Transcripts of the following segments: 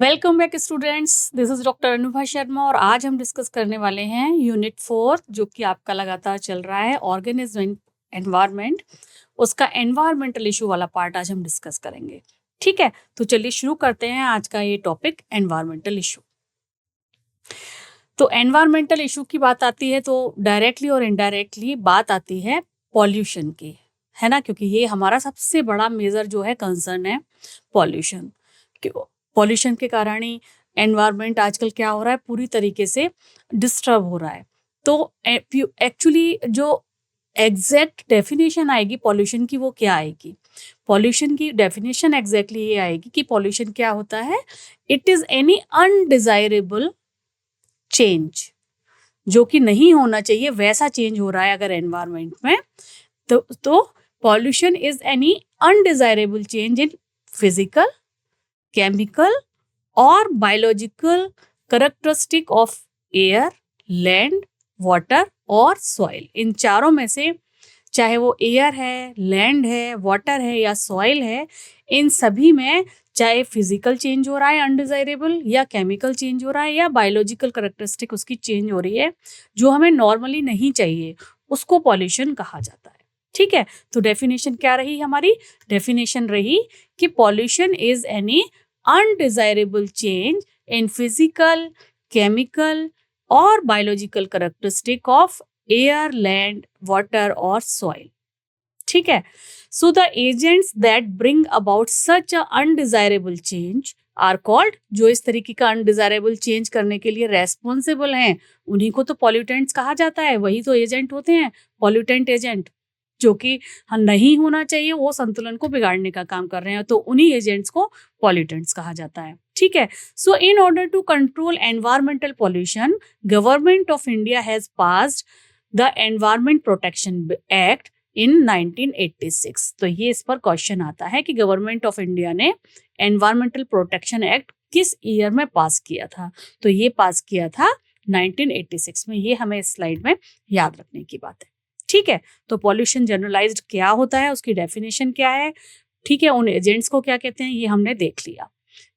Welcome back students, this is doctor Anubha Sharma और आज हम डिस्कस करने वाले हैं यूनिट 4 जो कि आपका लगातार चल रहा है ऑर्गेनिज्म एनवायरनमेंट। उसका एनवायरमेंटल इशू वाला पार्ट आज हम डिस्कस करेंगे। ठीक है, तो चलिए शुरू करते हैं आज का ये टॉपिक एनवायरमेंटल इशू। तो एनवायरमेंटल इशू की बात आती है तो डायरेक्टली और इनडायरेक्टली बात आती है पॉल्यूशन की, है ना, क्योंकि ये हमारा सबसे बड़ा मेजर जो है कंसर्न है पॉल्यूशन। पॉल्यूशन के कारण ही एनवायरनमेंट आजकल क्या हो रहा है, पूरी तरीके से डिस्टर्ब हो रहा है। तो एक्चुअली जो एग्जैक्ट डेफिनेशन आएगी पॉल्यूशन की वो क्या आएगी? पॉल्यूशन की डेफिनेशन एग्जैक्टली ये आएगी कि पॉल्यूशन क्या होता है। It is any undesirable change, जो कि नहीं होना चाहिए वैसा चेंज हो रहा है अगर एनवायरनमेंट में। तो pollution is any undesirable change in physical, chemical और biological characteristic of air, land, water और सॉइल। इन चारों में से चाहे वो एयर है, लैंड है, वाटर है या सॉइल है, इन सभी में चाहे फिजिकल चेंज हो रहा है अनडिजायरेबल, या केमिकल चेंज हो रहा है, या बायोलॉजिकल कैरेक्टरिस्टिक उसकी चेंज हो रही है जो हमें नॉर्मली नहीं चाहिए, उसको पॉल्यूशन कहा जाता है। ठीक है, तो डेफिनेशन क्या रही हमारी? डेफिनेशन रही कि pollution is any undesirable change in physical, chemical और biological characteristic of air, land, water और सॉइल। ठीक है, so the agents that bring about such a undesirable change are called, जो इस तरीके का अनडिजायरेबल चेंज करने के लिए रेस्पॉन्सिबल हैं उन्हीं को तो पॉल्यूटेंट्स कहा जाता है। वही तो एजेंट होते हैं, पॉल्यूटेंट एजेंट, जो कि नहीं होना चाहिए वो संतुलन को बिगाड़ने का काम कर रहे हैं, तो उन्हीं एजेंट्स को पॉल्यूटेंट्स कहा जाता है। ठीक है, so in order to control environmental pollution, government of India has passed the environment protection act in 1986। तो ये इस पर क्वेश्चन आता है कि गवर्नमेंट ऑफ इंडिया ने एनवायरमेंटल प्रोटेक्शन एक्ट किस ईयर में पास किया था? तो ये पास किया था 1986 में। ये हमें इस स्लाइड में याद रखने की बात है। ठीक है, तो पॉल्यूशन जनरलाइज्ड क्या होता है, उसकी डेफिनेशन क्या है, ठीक है, उन एजेंट्स को क्या कहते हैं, ये हमने देख लिया।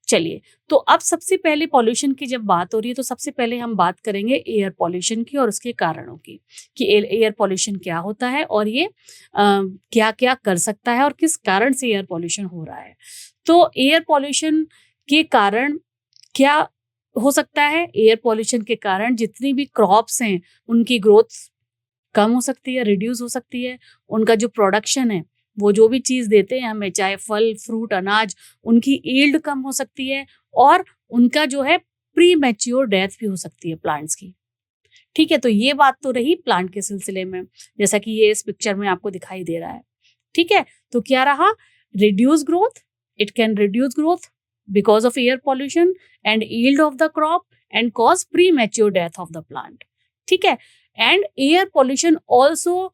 चलिए, तो अब सबसे पहले पॉल्यूशन की जब बात हो रही है तो सबसे पहले हम बात करेंगे एयर पॉल्यूशन की और उसके कारणों की, कि एयर पॉल्यूशन क्या होता है और ये क्या क्या कर सकता है और किस कारण से एयर पॉल्यूशन हो रहा है। तो एयर पॉल्यूशन के कारण क्या हो सकता है? एयर पॉल्यूशन के कारण जितनी भी क्रॉप्स हैं उनकी ग्रोथ कम हो सकती है, रिड्यूस हो सकती है। उनका जो प्रोडक्शन है, वो जो भी चीज़ देते हैं हमें, चाहे फल, फ्रूट, अनाज, उनकी यील्ड कम हो सकती है और उनका जो है प्री मैच्योर डेथ भी हो सकती है प्लांट्स की। ठीक है, तो ये बात तो रही प्लांट के सिलसिले में, जैसा कि ये इस पिक्चर में आपको दिखाई दे रहा है। ठीक है, तो क्या रहा? Reduce growth, it can reduce growth because of air pollution and yield of the crop and cause pre mature death of the plant. ठीक है, and air pollution also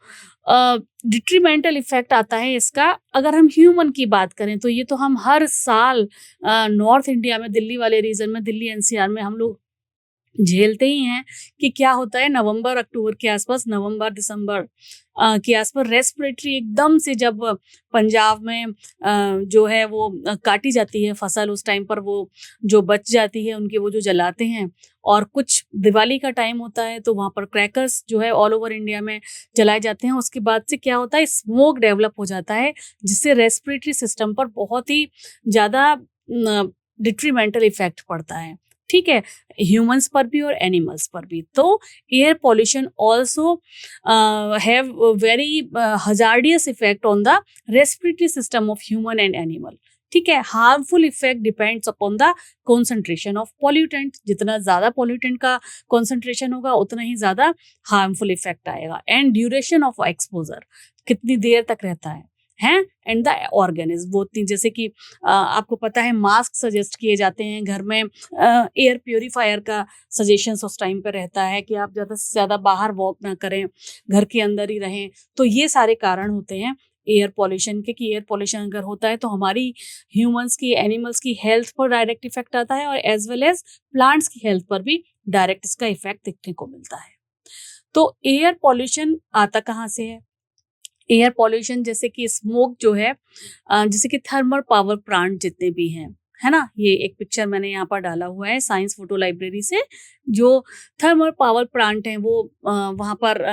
detrimental effect आता है इसका। अगर हम ह्यूमन की बात करें तो ये तो हम हर साल नॉर्थ इंडिया में, दिल्ली वाले रीजन में, दिल्ली एनसीआर में हम लोग झेलते ही हैं कि क्या होता है नवंबर अक्टूबर के आसपास, नवंबर दिसंबर के आसपास रेस्पिरेटरी एकदम से, जब पंजाब में जो है वो काटी जाती है फसल, उस टाइम पर वो जो बच जाती है उनके वो जो जलाते हैं, और कुछ दिवाली का टाइम होता है तो वहाँ पर क्रैकर्स जो है ऑल ओवर इंडिया में जलाए जाते हैं। उसके बाद से क्या होता है, स्मोक डेवलप हो जाता है जिससे रेस्पिरेटरी सिस्टम पर बहुत ही ज़्यादा डिट्रीमेंटल इफेक्ट पड़ता है। ठीक है, ह्यूमंस पर भी और एनिमल्स पर भी। तो air pollution also have very hazardous effect on the respiratory system of human and animal. ठीक है, harmful effect depends upon the concentration of pollutant. जितना ज्यादा पॉल्यूटेंट का कॉन्सेंट्रेशन होगा उतना ही ज्यादा हार्मफुल इफेक्ट आएगा। एंड ड्यूरेशन ऑफ एक्सपोजर, कितनी देर तक रहता है एंड द ऑर्गेनिज्म, वो जैसे कि आपको पता है मास्क सजेस्ट किए जाते हैं घर में, एयर प्योरीफायर का सजेशन उस टाइम पे रहता है कि आप ज़्यादा से ज़्यादा बाहर वॉक ना करें, घर के अंदर ही रहें। तो ये सारे कारण होते हैं एयर पॉल्यूशन के, कि एयर पॉल्यूशन अगर होता है तो हमारी ह्यूमंस की, एनिमल्स की हेल्थ पर डायरेक्ट इफेक्ट आता है और एज वेल एज प्लांट्स की हेल्थ पर भी डायरेक्ट इसका इफेक्ट देखने को मिलता है। तो एयर पॉल्यूशन आता कहाँ से है? एयर पॉल्यूशन जैसे कि स्मोक जो है, जैसे कि थर्मल पावर प्लांट जितने भी हैं, है ना। ये एक पिक्चर मैंने यहाँ पर डाला हुआ है साइंस फोटो लाइब्रेरी से। जो थर्मल पावर प्लांट हैं वो वहाँ पर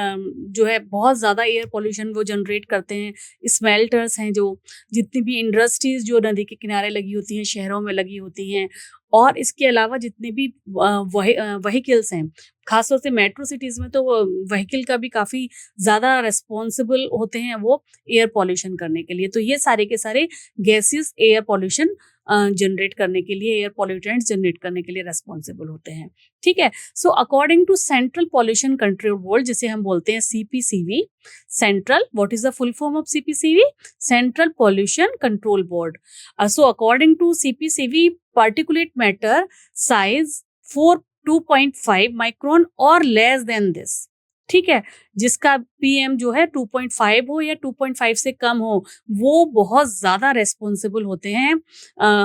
जो है बहुत ज़्यादा एयर पॉल्यूशन वो जनरेट करते हैं। स्मेल्टर्स हैं जो, जितनी भी इंडस्ट्रीज जो नदी के किनारे लगी होती हैं, शहरों में लगी होती हैं, और इसके अलावा जितने भी व्हीकल्स हैं, खासतौर से मेट्रो सिटीज़ में तो व्हीकल का भी काफ़ी ज़्यादा रिस्पॉन्सिबल होते हैं वो एयर पॉल्यूशन करने के लिए। तो ये सारे के सारे गैसेस एयर पॉल्यूशन जनरेट करने के लिए, एयर पॉल्यूटेंट्स जनरेट करने के लिए रेस्पॉन्सिबल होते हैं। ठीक है। So according to central pollution control board, जिसे हम बोलते हैं CPCB, central, what is the full form of CPCB? Central pollution control board. So according to CPCB, particulate matter size 2.5 micron और लेस देन दिस। ठीक है। जिसका PM जो है 2.5 हो या 2.5 से कम हो, वो बहुत ज्यादा रेस्पॉन्सिबल होते हैं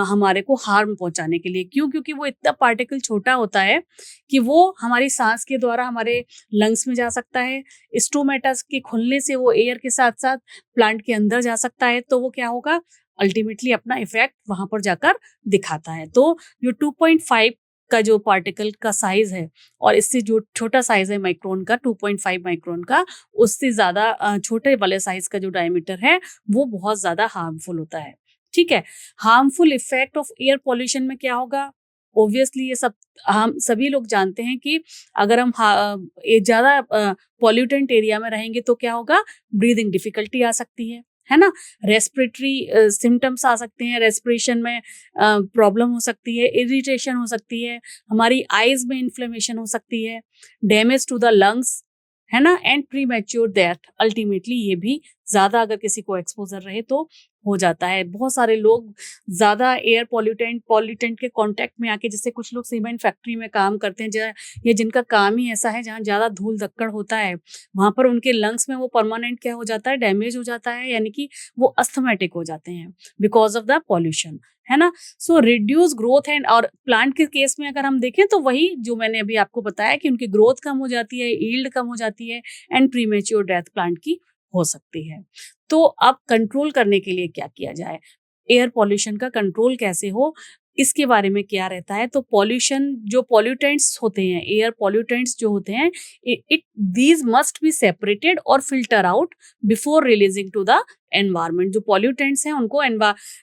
हमारे को हार्म पहुंचाने के लिए। क्यों? क्योंकि वो इतना पार्टिकल छोटा होता है कि वो हमारी सांस के द्वारा हमारे लंग्स में जा सकता है। स्टोमेटा के खुलने से वो एयर के साथ साथ प्लांट के अंदर जा सकता है। तो वो क्या होगा, अल्टीमेटली अपना इफेक्ट वहां पर जाकर दिखाता है। तो जो 2.5 का जो पार्टिकल का साइज है, और इससे जो छोटा साइज है माइक्रोन का, 2.5 माइक्रोन का, उससे ज्यादा छोटे वाले साइज का जो डायमीटर है वो बहुत ज्यादा हार्मफुल होता है। ठीक है। Harmful effect of air pollution में क्या होगा? ऑब्वियसली ये सब हम सभी लोग जानते हैं कि अगर हम ये ज्यादा पॉल्यूटेंट एरिया में रहेंगे तो क्या होगा, ब्रीदिंग डिफिकल्टी आ सकती है ना। रेस्पिरेटरी सिम्टम्स आ सकते हैं, रेस्पिरेशन में प्रॉब्लम हो सकती है, इरिटेशन हो सकती है, हमारी आईज में इन्फ्लेमेशन हो सकती है, डैमेज टू द लंग्स, है ना, and pre mature death. Ultimately ये भी ज्यादा अगर किसी को एक्सपोजर रहे तो हो जाता है। बहुत सारे लोग ज्यादा एयर पॉल्यूटेंट के कांटेक्ट में आके, जैसे कुछ लोग सीमेंट फैक्ट्री में काम करते हैं या जिनका काम ही ऐसा है जहाँ ज्यादा धूल धक्कड़ होता है, वहां पर उनके लंग्स में वो परमानेंट क्या हो जाता है, डैमेज हो जाता है, यानी कि वो अस्थमेटिक हो जाते हैं बिकॉज ऑफ द पॉल्यूशन, है ना। सो रिड्यूस ग्रोथ एंड, और प्लांट के केस में अगर हम देखें तो वही जो मैंने अभी आपको बताया कि उनकी ग्रोथ कम हो जाती है, यील्ड कम हो जाती है, एंड प्रीमेच्योर डेथ प्लांट की हो सकती है। तो अब कंट्रोल करने के लिए क्या किया जाए, एयर पॉल्यूशन का कंट्रोल कैसे हो, इसके बारे में क्या रहता है। तो पॉल्यूशन, जो पॉल्यूटेंट्स होते हैं, एयर पॉल्यूटेंट्स जो होते हैं, it these must be separated और filter out before releasing to the environment. जो पॉल्यूटेंट्स हैं उनको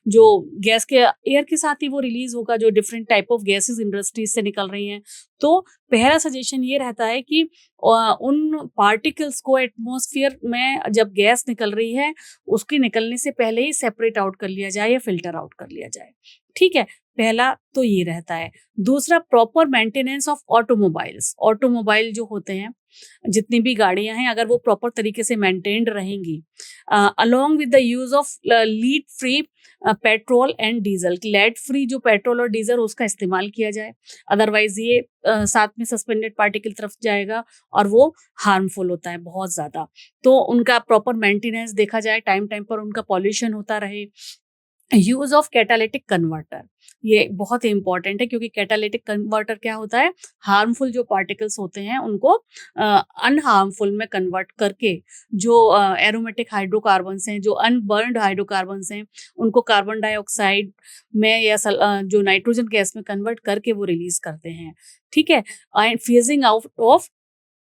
जो गैस के एयर के साथ ही वो रिलीज होगा, जो different type of gases industries से निकल रही हैं। तो पहला सजेशन ये रहता है कि उन पार्टिकल्स को एटमॉस्फेयर में जब गैस निकल रही है उसके निकलने से पहले ही सेपरेट आउट कर लिया जाए या फिल्टर आउट कर लिया जाए। ठीक है। पहला तो ये रहता है। दूसरा, proper maintenance of automobiles. Automobile जो होते हैं, जितनी भी गाड़ियां हैं, अगर वो प्रॉपर तरीके से मेंटेन्ड रहेंगी, along with the use of lead free petrol and diesel. Lead free जो पेट्रोल और डीजल उसका इस्तेमाल किया जाए, अदरवाइज ये साथ में सस्पेंडेड पार्टिकल तरफ जाएगा और वो हार्मफुल होता है बहुत ज्यादा। तो उनका प्रॉपर मेंटेनेंस देखा जाए, टाइम टाइम पर उनका पॉल्यूशन होता रहे। यूज ऑफ कैटालिटिक कन्वर्टर, ये बहुत ही इंपॉर्टेंट है, क्योंकि कैटालिटिक कन्वर्टर क्या होता है, हार्मफुल जो पार्टिकल्स होते हैं उनको अनहार्मफुल में कन्वर्ट करके, जो एरोमेटिक हाइड्रोकार्बन्स हैं, जो अनबर्न्ड हाइड्रोकार्बन्स हैं, उनको कार्बन डाइऑक्साइड में या जो नाइट्रोजन गैस में कन्वर्ट करके वो रिलीज करते हैं। ठीक है। And phasing out of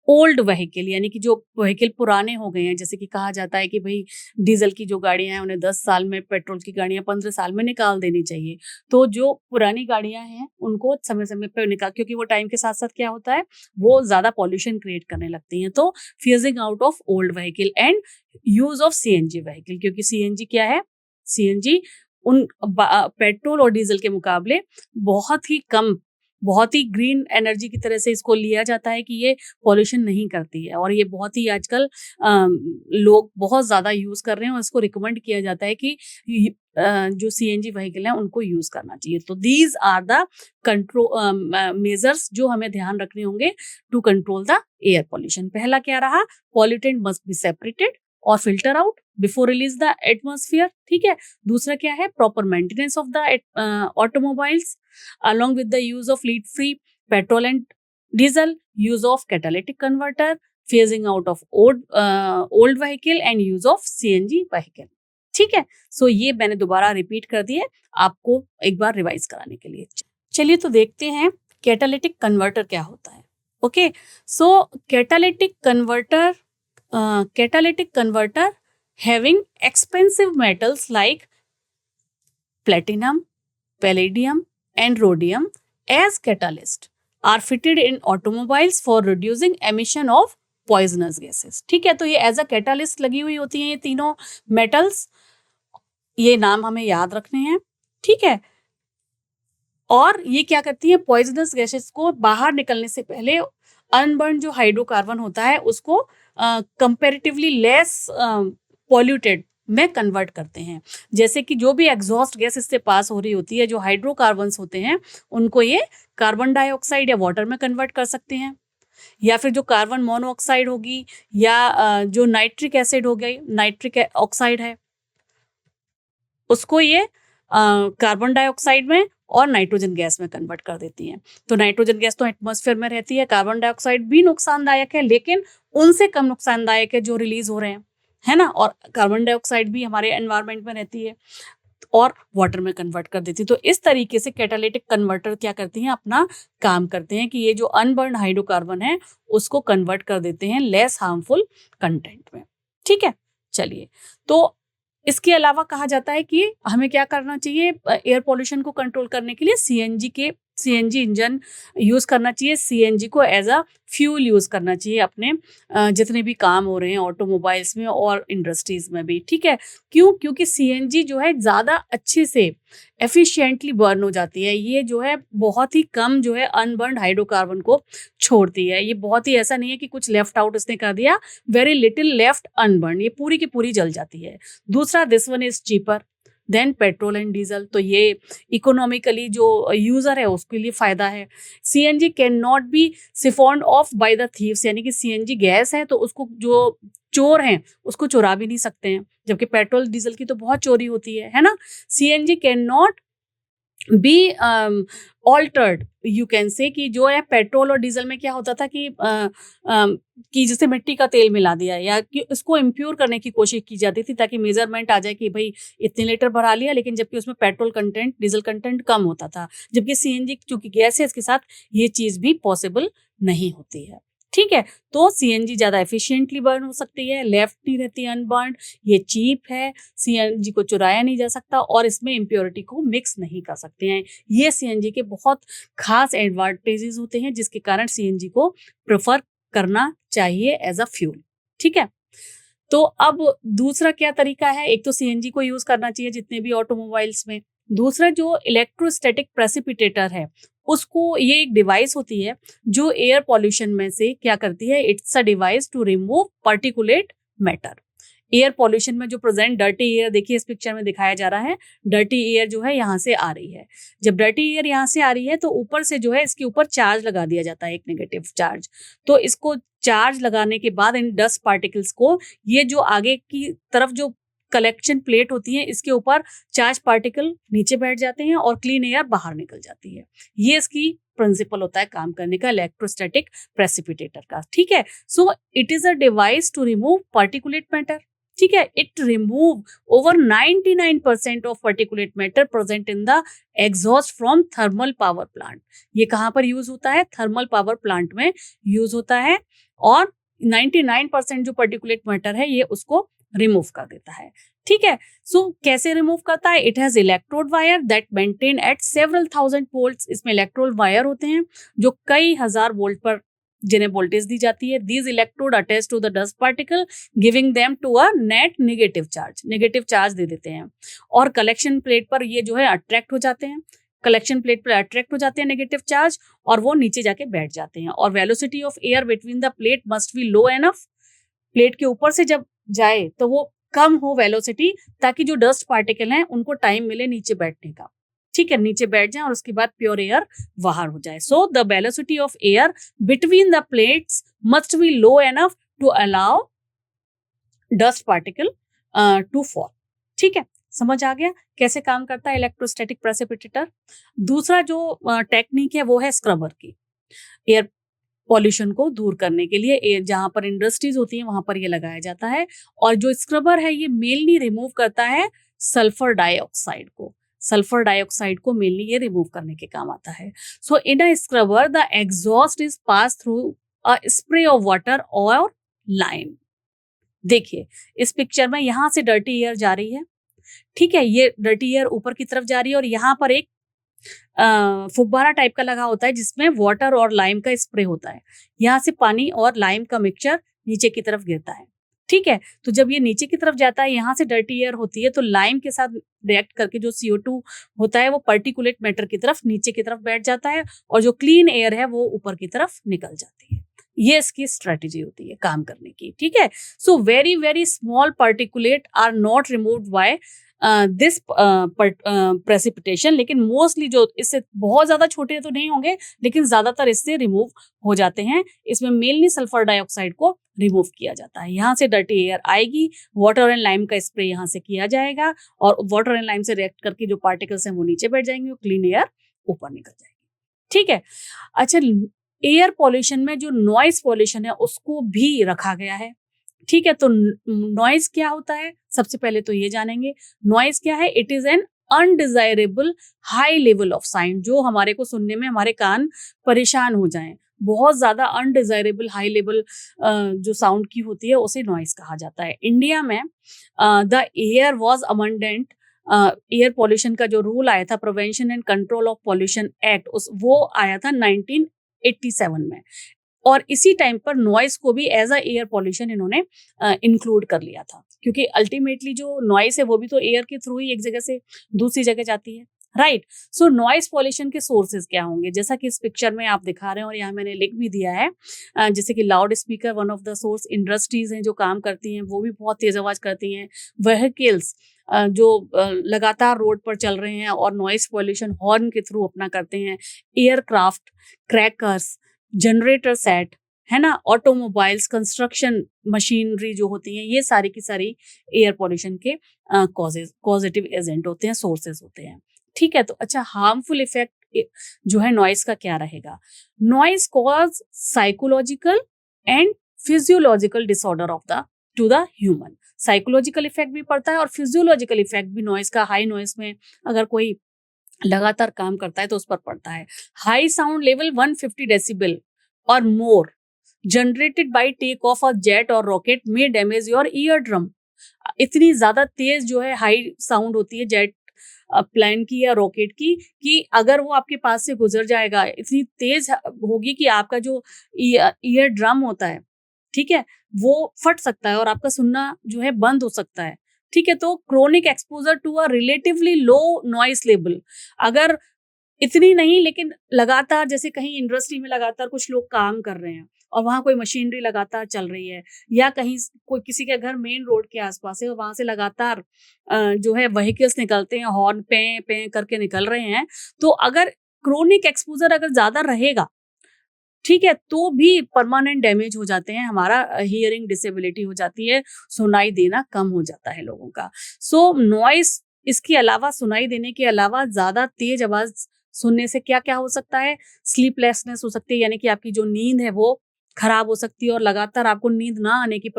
old vehicle, यानी कि जो व्हीकल पुराने हो गए हैं, जैसे कि कहा जाता है कि भाई डीजल की जो गाड़ियां हैं उन्हें 10 साल में, पेट्रोल की गाड़ियां 15 साल में निकाल देनी चाहिए। तो जो पुरानी गाड़ियां हैं उनको समय समय पर निकाल, क्योंकि वो टाइम के साथ साथ क्या होता है, वो ज्यादा पॉल्यूशन क्रिएट करने लगती हैं। तो phasing out of old vehicle and use of CNG vehicle, क्योंकि सीएनजी क्या है, सीएनजी उन पेट्रोल और डीजल के मुकाबले बहुत ही कम, बहुत ही ग्रीन एनर्जी की तरह से इसको लिया जाता है कि ये पॉल्यूशन नहीं करती है, और ये बहुत ही आजकल लोग बहुत ज्यादा यूज कर रहे हैं, और इसको रिकमेंड किया जाता है कि जो सीएनजी व्हीकल है उनको यूज करना चाहिए। तो these are the control measures जो हमें ध्यान रखने होंगे to control the air pollution. पहला क्या रहा, पॉल्यूटेंट मस्ट बी सेपरेटेड और filter out before release the atmosphere. ठीक है। दूसरा क्या है, proper maintenance of the automobiles along with the use of lead free petrol and diesel, use of catalytic converter, phasing out of old vehicle and use of CNG vehicle। ठीक है। सो ये मैंने दोबारा रिपीट कर दिए आपको एक बार रिवाइज कराने के लिए। चलिए तो देखते हैं कैटालिटिक कन्वर्टर क्या होता है। Okay, so catalytic converter having expensive metals like platinum, palladium, and rhodium as catalyst are fitted in automobiles for reducing emission of poisonous gases। ठीक है, तो ये एज अ कैटालिस्ट लगी हुई होती हैं ये तीनों मेटल्स, ये नाम हमें याद रखने हैं। ठीक है, और ये क्या करती है, पॉइजनस गैसेस को बाहर निकलने से पहले अनबर्न जो हाइड्रोकार्बन होता है उसको कंपैरेटिवली लेस पॉल्यूटेड में कन्वर्ट करते हैं। जैसे कि जो भी एग्जॉस्ट गैस इससे पास हो रही होती है, जो हाइड्रोकार्बन्स होते हैं, उनको ये कार्बन डाइऑक्साइड या वाटर में कन्वर्ट कर सकते हैं, या फिर जो कार्बन मोनोऑक्साइड होगी या जो नाइट्रिक एसिड हो गई, नाइट्रिक ऑक्साइड है, उसको ये कार्बन डाइऑक्साइड में और नाइट्रोजन गैस में कन्वर्ट कर देती हैं। तो नाइट्रोजन गैस तो एटमॉस्फेयर में रहती है, कार्बन डाइऑक्साइड भी नुकसानदायक है लेकिन उनसे कम नुकसानदायक है जो रिलीज हो रहे हैं, है ना। और कार्बन डाइऑक्साइड भी हमारे एनवायरनमेंट में रहती है और वाटर में कन्वर्ट कर देती है। तो इस तरीके से कैटालिटिक कन्वर्टर क्या करती हैं, अपना काम करते हैं कि ये जो अनबर्न हाइड्रोकार्बन है उसको कन्वर्ट कर देते हैं लेस हार्मफुल कंटेंट में। ठीक है, चलिए, तो इसके अलावा कहा जाता है कि हमें क्या करना चाहिए, एयर पोल्यूशन को कंट्रोल करने के लिए सीएनजी इंजन यूज करना चाहिए, सीएनजी को एज अ फ्यूल यूज करना चाहिए अपने जितने भी काम हो रहे हैं ऑटोमोबाइल्स में और इंडस्ट्रीज में भी। ठीक है, क्योंकि सीएनजी जो है ज्यादा अच्छे से एफिशिएंटली बर्न हो जाती है, ये जो है बहुत ही कम जो है अनबर्न्ड हाइड्रोकार्बन को छोड़ती है। ये बहुत ही ऐसा नहीं है कि कुछ लेफ्ट आउट इसने कर दिया, वेरी लिटिल लेफ्ट अनबर्न, ये पूरी की पूरी जल जाती है। दूसरा, this one is cheaper than petrol and diesel, तो ये इकोनॉमिकली जो यूजर है उसके लिए फायदा है। CNG can not be siphoned off by the thieves, यानी कि सीएनजी गैस है तो उसको जो चोर हैं उसको चुरा भी नहीं सकते हैं, जबकि पेट्रोल डीजल की तो बहुत चोरी होती है ना। CNG can not be altered, you can say कि जो है पेट्रोल और डीजल में क्या होता था कि जैसे मिट्टी का तेल मिला दिया या कि इसको इम्प्योर करने की कोशिश की जाती थी ताकि मेजरमेंट आ जाए कि भाई इतने लीटर भरा लिया, लेकिन जबकि उसमें पेट्रोल कंटेंट डीजल कंटेंट कम होता था। जबकि सीएनजी चूंकि गैस है इसके साथ ये चीज भी पॉसिबल नहीं होती है। ठीक है, तो सीएनजी ज्यादा एफिशिएंटली बर्न हो सकती है, लेफ्ट नहीं रहती अनबर्न्ड, ये चीप है, सीएनजी को चुराया नहीं जा सकता और इसमें इम्प्योरिटी को मिक्स नहीं कर सकते हैं। ये सीएनजी के बहुत खास एडवांटेजेस होते हैं जिसके कारण सीएनजी को प्रेफर करना चाहिए एज अ फ्यूल। ठीक है, तो अब दूसरा क्या तरीका है, एक तो सीएनजी को यूज करना चाहिए जितने भी ऑटोमोबाइल्स में। दूसरा जो इलेक्ट्रोस्टैटिक प्रेसिपिटेटर है उसको, ये एक डिवाइस होती है जो एयर पॉल्यूशन में से क्या करती है, it's a device to remove particulate matter. Air pollution में जो प्रेजेंट डर्टी एयर, देखिए इस पिक्चर में दिखाया जा रहा है, डर्टी एयर जो है यहाँ से आ रही है। जब डर्टी एयर यहाँ से आ रही है तो ऊपर से जो है इसके ऊपर चार्ज लगा दिया जाता है, एक नेगेटिव चार्ज। तो इसको चार्ज लगाने के बाद इन डस्ट पार्टिकल्स को, ये जो आगे की तरफ जो कलेक्शन प्लेट होती है इसके ऊपर चार्ज पार्टिकल नीचे बैठ जाते हैं और क्लीन एयर बाहर निकल जाती है। ये इसकी प्रिंसिपल होता है काम करने का इलेक्ट्रोस्टैटिक प्रेसिपिटेटर का। ठीक है, so it is a device to remove particulate matter. ठीक है, it remove over 99% of particulate matter present in the exhaust from thermal power plant. ये कहाँ पर यूज होता है, थर्मल पावर प्लांट में यूज होता है और 99% जो पार्टिकुलेट मैटर है ये उसको रिमूव कर देता है। ठीक है, सो कैसे रिमूव करता है, it has electrode wire that maintain at several thousand volts. इसमें इलेक्ट्रोड वायर होते हैं जो कई हजार वोल्ट पर जिन्हें वोल्टेज दी जाती है। These electrode attach to the dust particle giving them to a net negative charge दे देते हैं और कलेक्शन प्लेट पर ये जो है अट्रैक्ट हो जाते हैं, कलेक्शन प्लेट पर अट्रैक्ट हो जाते हैं नेगेटिव चार्ज और वो नीचे जाके बैठ जाते हैं। और velocity of air between the plate must be low enough, plate के ऊपर से जब जाए तो वो कम हो वेलोसिटी, ताकि जो डस्ट पार्टिकल हैं उनको टाइम मिले नीचे बैठने का। ठीक है, नीचे बैठ जाए और उसके बाद प्योर एयर बाहर हो जाए। So the velocity of air between the plates must be low enough to allow dust particle to fall. ठीक है, समझ आ गया कैसे काम करता है इलेक्ट्रोस्टैटिक प्रेसिपिटेटर। दूसरा जो टेक्निक है वो है स्क्रबर की। एयर पॉल्यूशन को दूर करने के लिए जहाँ पर इंडस्ट्रीज होती हैं वहां पर ये लगाया जाता है। और जो स्क्रबर है ये मेनली रिमूव करता है सल्फर डाइऑक्साइड को। सल्फर डाइऑक्साइड को मेनली ये रिमूव करने के काम आता है। So in a scrubber the exhaust is pass through a spray of water और लाइम। देखिए इस पिक्चर में यहां से डर्टी एयर जा रही है, ठीक है, ये डर्टी एयर ऊपर की तरफ जा रही है और यहाँ पर एक फुब्बारा टाइप का लगा होता है जिसमें वाटर और लाइम का स्प्रे होता है। यहाँ से पानी और लाइम का मिक्सचर नीचे की तरफ गिरता है, ठीक है। तो जब ये नीचे की तरफ जाता है, यहाँ से डर्टी एयर होती है तो लाइम के साथ रिएक्ट करके जो CO2 होता है वो पर्टिकुलेट मैटर की तरफ नीचे की तरफ बैठ जाता है और जो क्लीन एयर है वो ऊपर की तरफ निकल जाती है। ये इसकी स्ट्रेटेजी होती है काम करने की, ठीक है। So very very small particulate are not removed by this precipitation, लेकिन मोस्टली जो इससे बहुत ज्यादा छोटे तो नहीं होंगे लेकिन ज्यादातर इससे रिमूव हो जाते हैं। इसमें मेनली सल्फर डाइऑक्साइड को रिमूव किया जाता है। यहाँ से डर्टी एयर आएगी, वाटर एंड लाइम का स्प्रे यहाँ से किया जाएगा और वाटर एंड लाइम से रिएक्ट करके जो पार्टिकल्स हैं वो नीचे बैठ जाएंगे, क्लीन एयर ऊपर निकल जाएगी, ठीक है। अच्छा, एयर पॉल्यूशन में जो नॉइज पॉल्यूशन है उसको भी रखा गया है, ठीक है। तो नॉइज क्या होता है, सबसे पहले तो ये जानेंगे। नॉइज क्या है? It is an undesirable high level of sound, जो हमारे को सुनने में हमारे कान परेशान हो जाएं। बहुत ज्यादा अनडिजायरेबल हाई लेवल जो साउंड की होती है उसे नॉइज कहा जाता है। इंडिया में the air was abundant, air pollution का जो रूल आया था, prevention and control of pollution act, वो आया था 1987 में। और इसी टाइम पर नॉइस को भी एज अ एयर पॉल्यूशन इन्होंने इंक्लूड कर लिया था, क्योंकि अल्टीमेटली जो नॉइस है वो भी तो एयर के थ्रू ही एक जगह से दूसरी जगह जाती है, राइट। सो नॉइस पॉल्यूशन के सोर्सेज क्या होंगे, जैसा कि इस पिक्चर में आप दिखा रहे हैं और यहाँ मैंने लिख भी दिया है, जैसे कि loud speaker one of the source, industries हैं जो काम करती हैं वो भी बहुत तेज आवाज करती हैं, व्हीकल्स जो लगातार रोड पर चल रहे हैं और नॉइस पॉल्यूशन हॉर्न के थ्रू अपना करते हैं, एयरक्राफ्ट, क्रैकर्स, जनरेटर सेट, है ना, ऑटोमोबाइल्स, कंस्ट्रक्शन मशीनरी जो होती हैं, ये सारी की सारी एयर पॉल्यूशन के कॉजेटिव एजेंट होते हैं, सोर्सेज होते हैं, ठीक है। तो अच्छा, हार्मफुल इफेक्ट जो है नॉइस का क्या रहेगा? Noise cause psychological and physiological disorder of the two the human. Psychological effect भी पड़ता है और फिजियोलॉजिकल इफेक्ट भी नॉइस का, हाई नॉइस में अगर कोई लगातार काम करता है तो उस पर पड़ता है। हाई साउंड लेवल 150 डेसिबल और more generated by take off a jet और rocket may damage your ear drum. इतनी ज्यादा तेज जो है हाई साउंड होती है जेट प्लेन की या रॉकेट की, कि अगर वो आपके पास से गुजर जाएगा, इतनी तेज होगी कि आपका जो ईयर ड्रम होता है, ठीक है, वो फट सकता है और आपका सुनना जो है बंद हो सकता है, ठीक है। तो chronic exposure to a relatively low noise level, अगर इतनी नहीं लेकिन लगातार, जैसे कहीं इंडस्ट्री में लगातार कुछ लोग काम कर रहे हैं और वहां कोई मशीनरी लगातार चल रही है, या कहीं कोई किसी के घर मेन रोड के आसपास है और वहां से लगातार जो है व्हीकल्स निकलते हैं, हॉर्न पे पे करके निकल रहे हैं, तो अगर क्रोनिक एक्सपोजर अगर ज्यादा रहेगा, ठीक है, तो भी परमानेंट डैमेज हो जाते हैं, हमारा हियरिंग डिसेबिलिटी हो जाती है, सुनाई देना कम हो जाता है लोगों का। सो नॉइस, इसके अलावा, सुनाई देने के अलावा ज्यादा तेज आवाज सुनने से क्या क्या हो सकता है? स्लीपलेसनेस हो सकती है, यानी कि आपकी जो नींद है वो खराब हो सकती है और लगातार आपको नींद ना आने की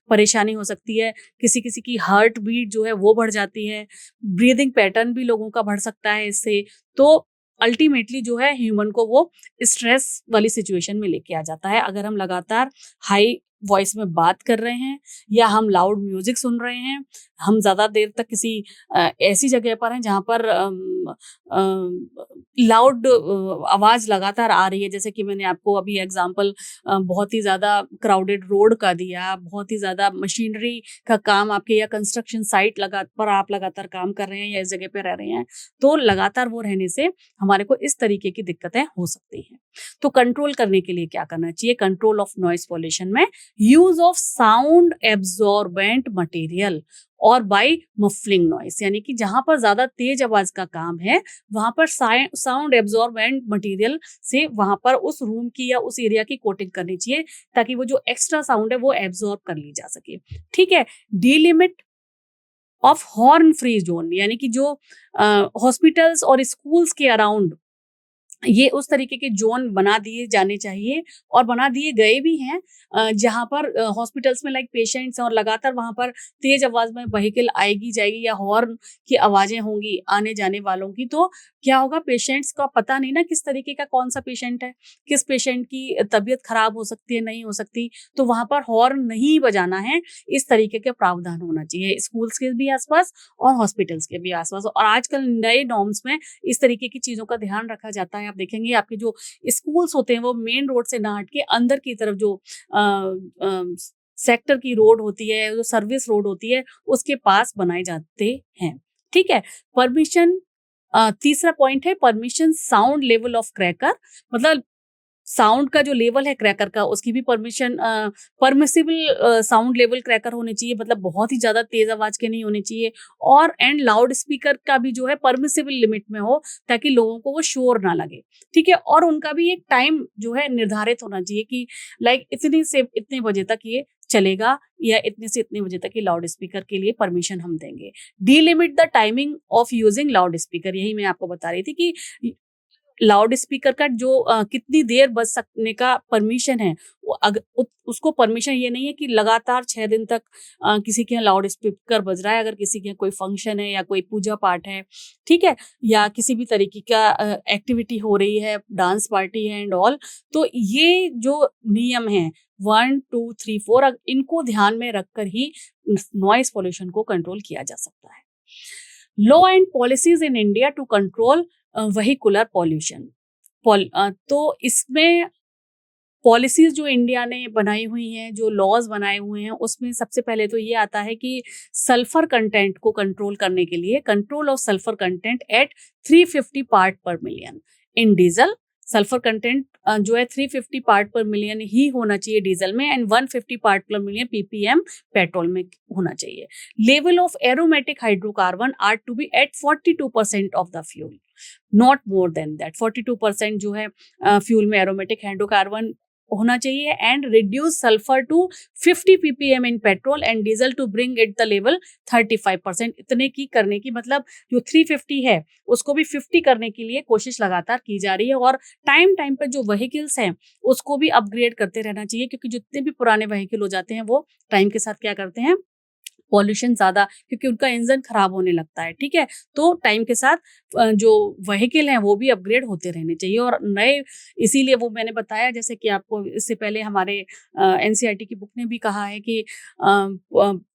परेशानी हो सकती है। किसी किसी की हार्ट बीट जो है वो बढ़ जाती है, ब्रीदिंग पैटर्न भी लोगों का बढ़ सकता है इससे। तो अल्टीमेटली जो है ह्यूमन को वो स्ट्रेस वाली सिचुएशन में लेके आ जाता है। अगर हम लगातार हाई वॉइस में बात कर रहे हैं या हम लाउड म्यूजिक सुन रहे हैं, हम ज्यादा देर तक किसी ऐसी जगह पर हैं जहाँ पर लाउड आवाज लगातार आ रही है, जैसे कि मैंने आपको अभी एग्जांपल बहुत ही ज्यादा क्राउडेड रोड का दिया, बहुत ही ज्यादा मशीनरी का काम आपके या कंस्ट्रक्शन साइट पर आप लगातार काम कर रहे हैं या इस जगह पे रह रहे हैं, तो लगातार वो रहने से हमारे को इस तरीके की दिक्कतें हो सकती हैं। तो कंट्रोल करने के लिए क्या करना चाहिए? कंट्रोल ऑफ नॉइस पॉल्यूशन में use of sound absorbent material और बाय मफलिंग नॉइस, यानी कि जहां पर ज्यादा तेज आवाज का काम है वहां पर साउंड एब्जॉर्बेंट मटेरियल से वहां पर उस रूम की या उस एरिया की कोटिंग करनी चाहिए, ताकि वो जो एक्स्ट्रा साउंड है वो एब्जॉर्ब कर ली जा सके, ठीक है। Delimit of horn free zone, यानी कि जो हॉस्पिटल्स और स्कूल्स के अराउंड ये उस तरीके के ज़ोन बना दिए जाने चाहिए और बना दिए गए भी हैं, जहाँ पर हॉस्पिटल्स में लाइक पेशेंट्स हैं और लगातार वहाँ पर तेज़ आवाज़ में व्हीकल आएगी जाएगी या हॉर्न की आवाज़ें होंगी आने-जाने वालों की, तो क्या होगा, पेशेंट्स का पता नहीं ना किस तरीके का कौन-सा पेशेंट है, किस पेशेंट की तबीयत खराब हो सकती है, नहीं हो सकती, तो वहाँ पर हॉर्न नहीं बजाना है। इस तरीके के प्रावधान होना चाहिए स्कूल्स के भी आस-पास और हॉस्पिटल्स के भी आस-पास। और आजकल नए नॉर्म्स में इस तरीके की चीज़ों का ध्यान रखा जाता है। आप देखेंगे आपके जो स्कूल्स होते हैं वो मेन रोड से ना हट के अंदर की तरफ जो अ, सेक्टर की रोड होती है, जो सर्विस रोड होती है, उसके पास बनाए जाते हैं। ठीक है? परमिशन, तीसरा पॉइंट है permission sound level of cracker, मतलब साउंड का जो लेवल है क्रैकर का, उसकी भी permission permissible sound level cracker होने चाहिए, मतलब बहुत ही ज़्यादा तेज़ आवाज़ के नहीं होने चाहिए, और एंड लाउड स्पीकर का भी जो है परमिसिबल लिमिट में हो, ताकि लोगों को वो शोर ना लगे, ठीक है? और उनका भी एक टाइम जो है निर्धारित होना चाहिए कि लाइक इतने से इतने बजे तक ये चलेगा या इतने से इतने बजे तक ये लाउड स्पीकर के लिए परमिशन हम देंगे। Delimit the timing of using loud speaker, यही मैं आपको बता रही थी कि लाउड स्पीकर का जो कितनी देर बज सकने का परमिशन है, वो उसको परमिशन ये नहीं है कि लगातार 6 दिन तक किसी के यहाँ लाउड स्पीकर बज रहा है, अगर किसी के यहाँ कोई फंक्शन है या कोई पूजा पाठ है, ठीक है? या किसी भी तरीके का एक्टिविटी हो रही है, डांस पार्टी है एंड ऑल, तो ये जो नियम हैं 1, 2, 3, 4 इनको ध्यान में रखकर ही नॉइज़ पॉल्यूशन को कंट्रोल किया जा सकता है। Law and policies in India to control vehicular pollution. तो इसमें पॉलिसीज जो इंडिया ने बनाई हुई हैं, जो लॉज बनाए हुए हैं, उसमें सबसे पहले तो ये आता है कि सल्फर कंटेंट को कंट्रोल करने के लिए control of sulphur content at 350 part per million in diesel. Sulphur content जो है 350 पार्ट पर मिलियन ही होना चाहिए डीजल में, and 150 part per million ppm petrol में होना चाहिए। Level of aromatic hydrocarbon are to be at 42% of the fuel, not more than that. 42% जो है फ्यूल में एरोमेटिक हाइड्रोकार्बन होना चाहिए, and reduce sulphur to 50 ppm in petrol and diesel to bring it the level 35%। इतने की करने की, मतलब जो 350 है उसको भी 50 करने के लिए कोशिश लगातार की जा रही है, और टाइम टाइम पर जो व्हीकल्स हैं उसको भी अपग्रेड करते रहना चाहिए, क्योंकि जितने भी पुराने व्हीकल हो जाते हैं वो टाइम के साथ क्या करते हैं, पॉल्यूशन ज़्यादा, क्योंकि उनका इंजन खराब होने लगता है, ठीक है? तो टाइम के साथ जो व्हीकल हैं वो भी अपग्रेड होते रहने चाहिए और नए, इसीलिए वो मैंने बताया, जैसे कि आपको इससे पहले हमारे एनसीईआरटी की बुक ने भी कहा है कि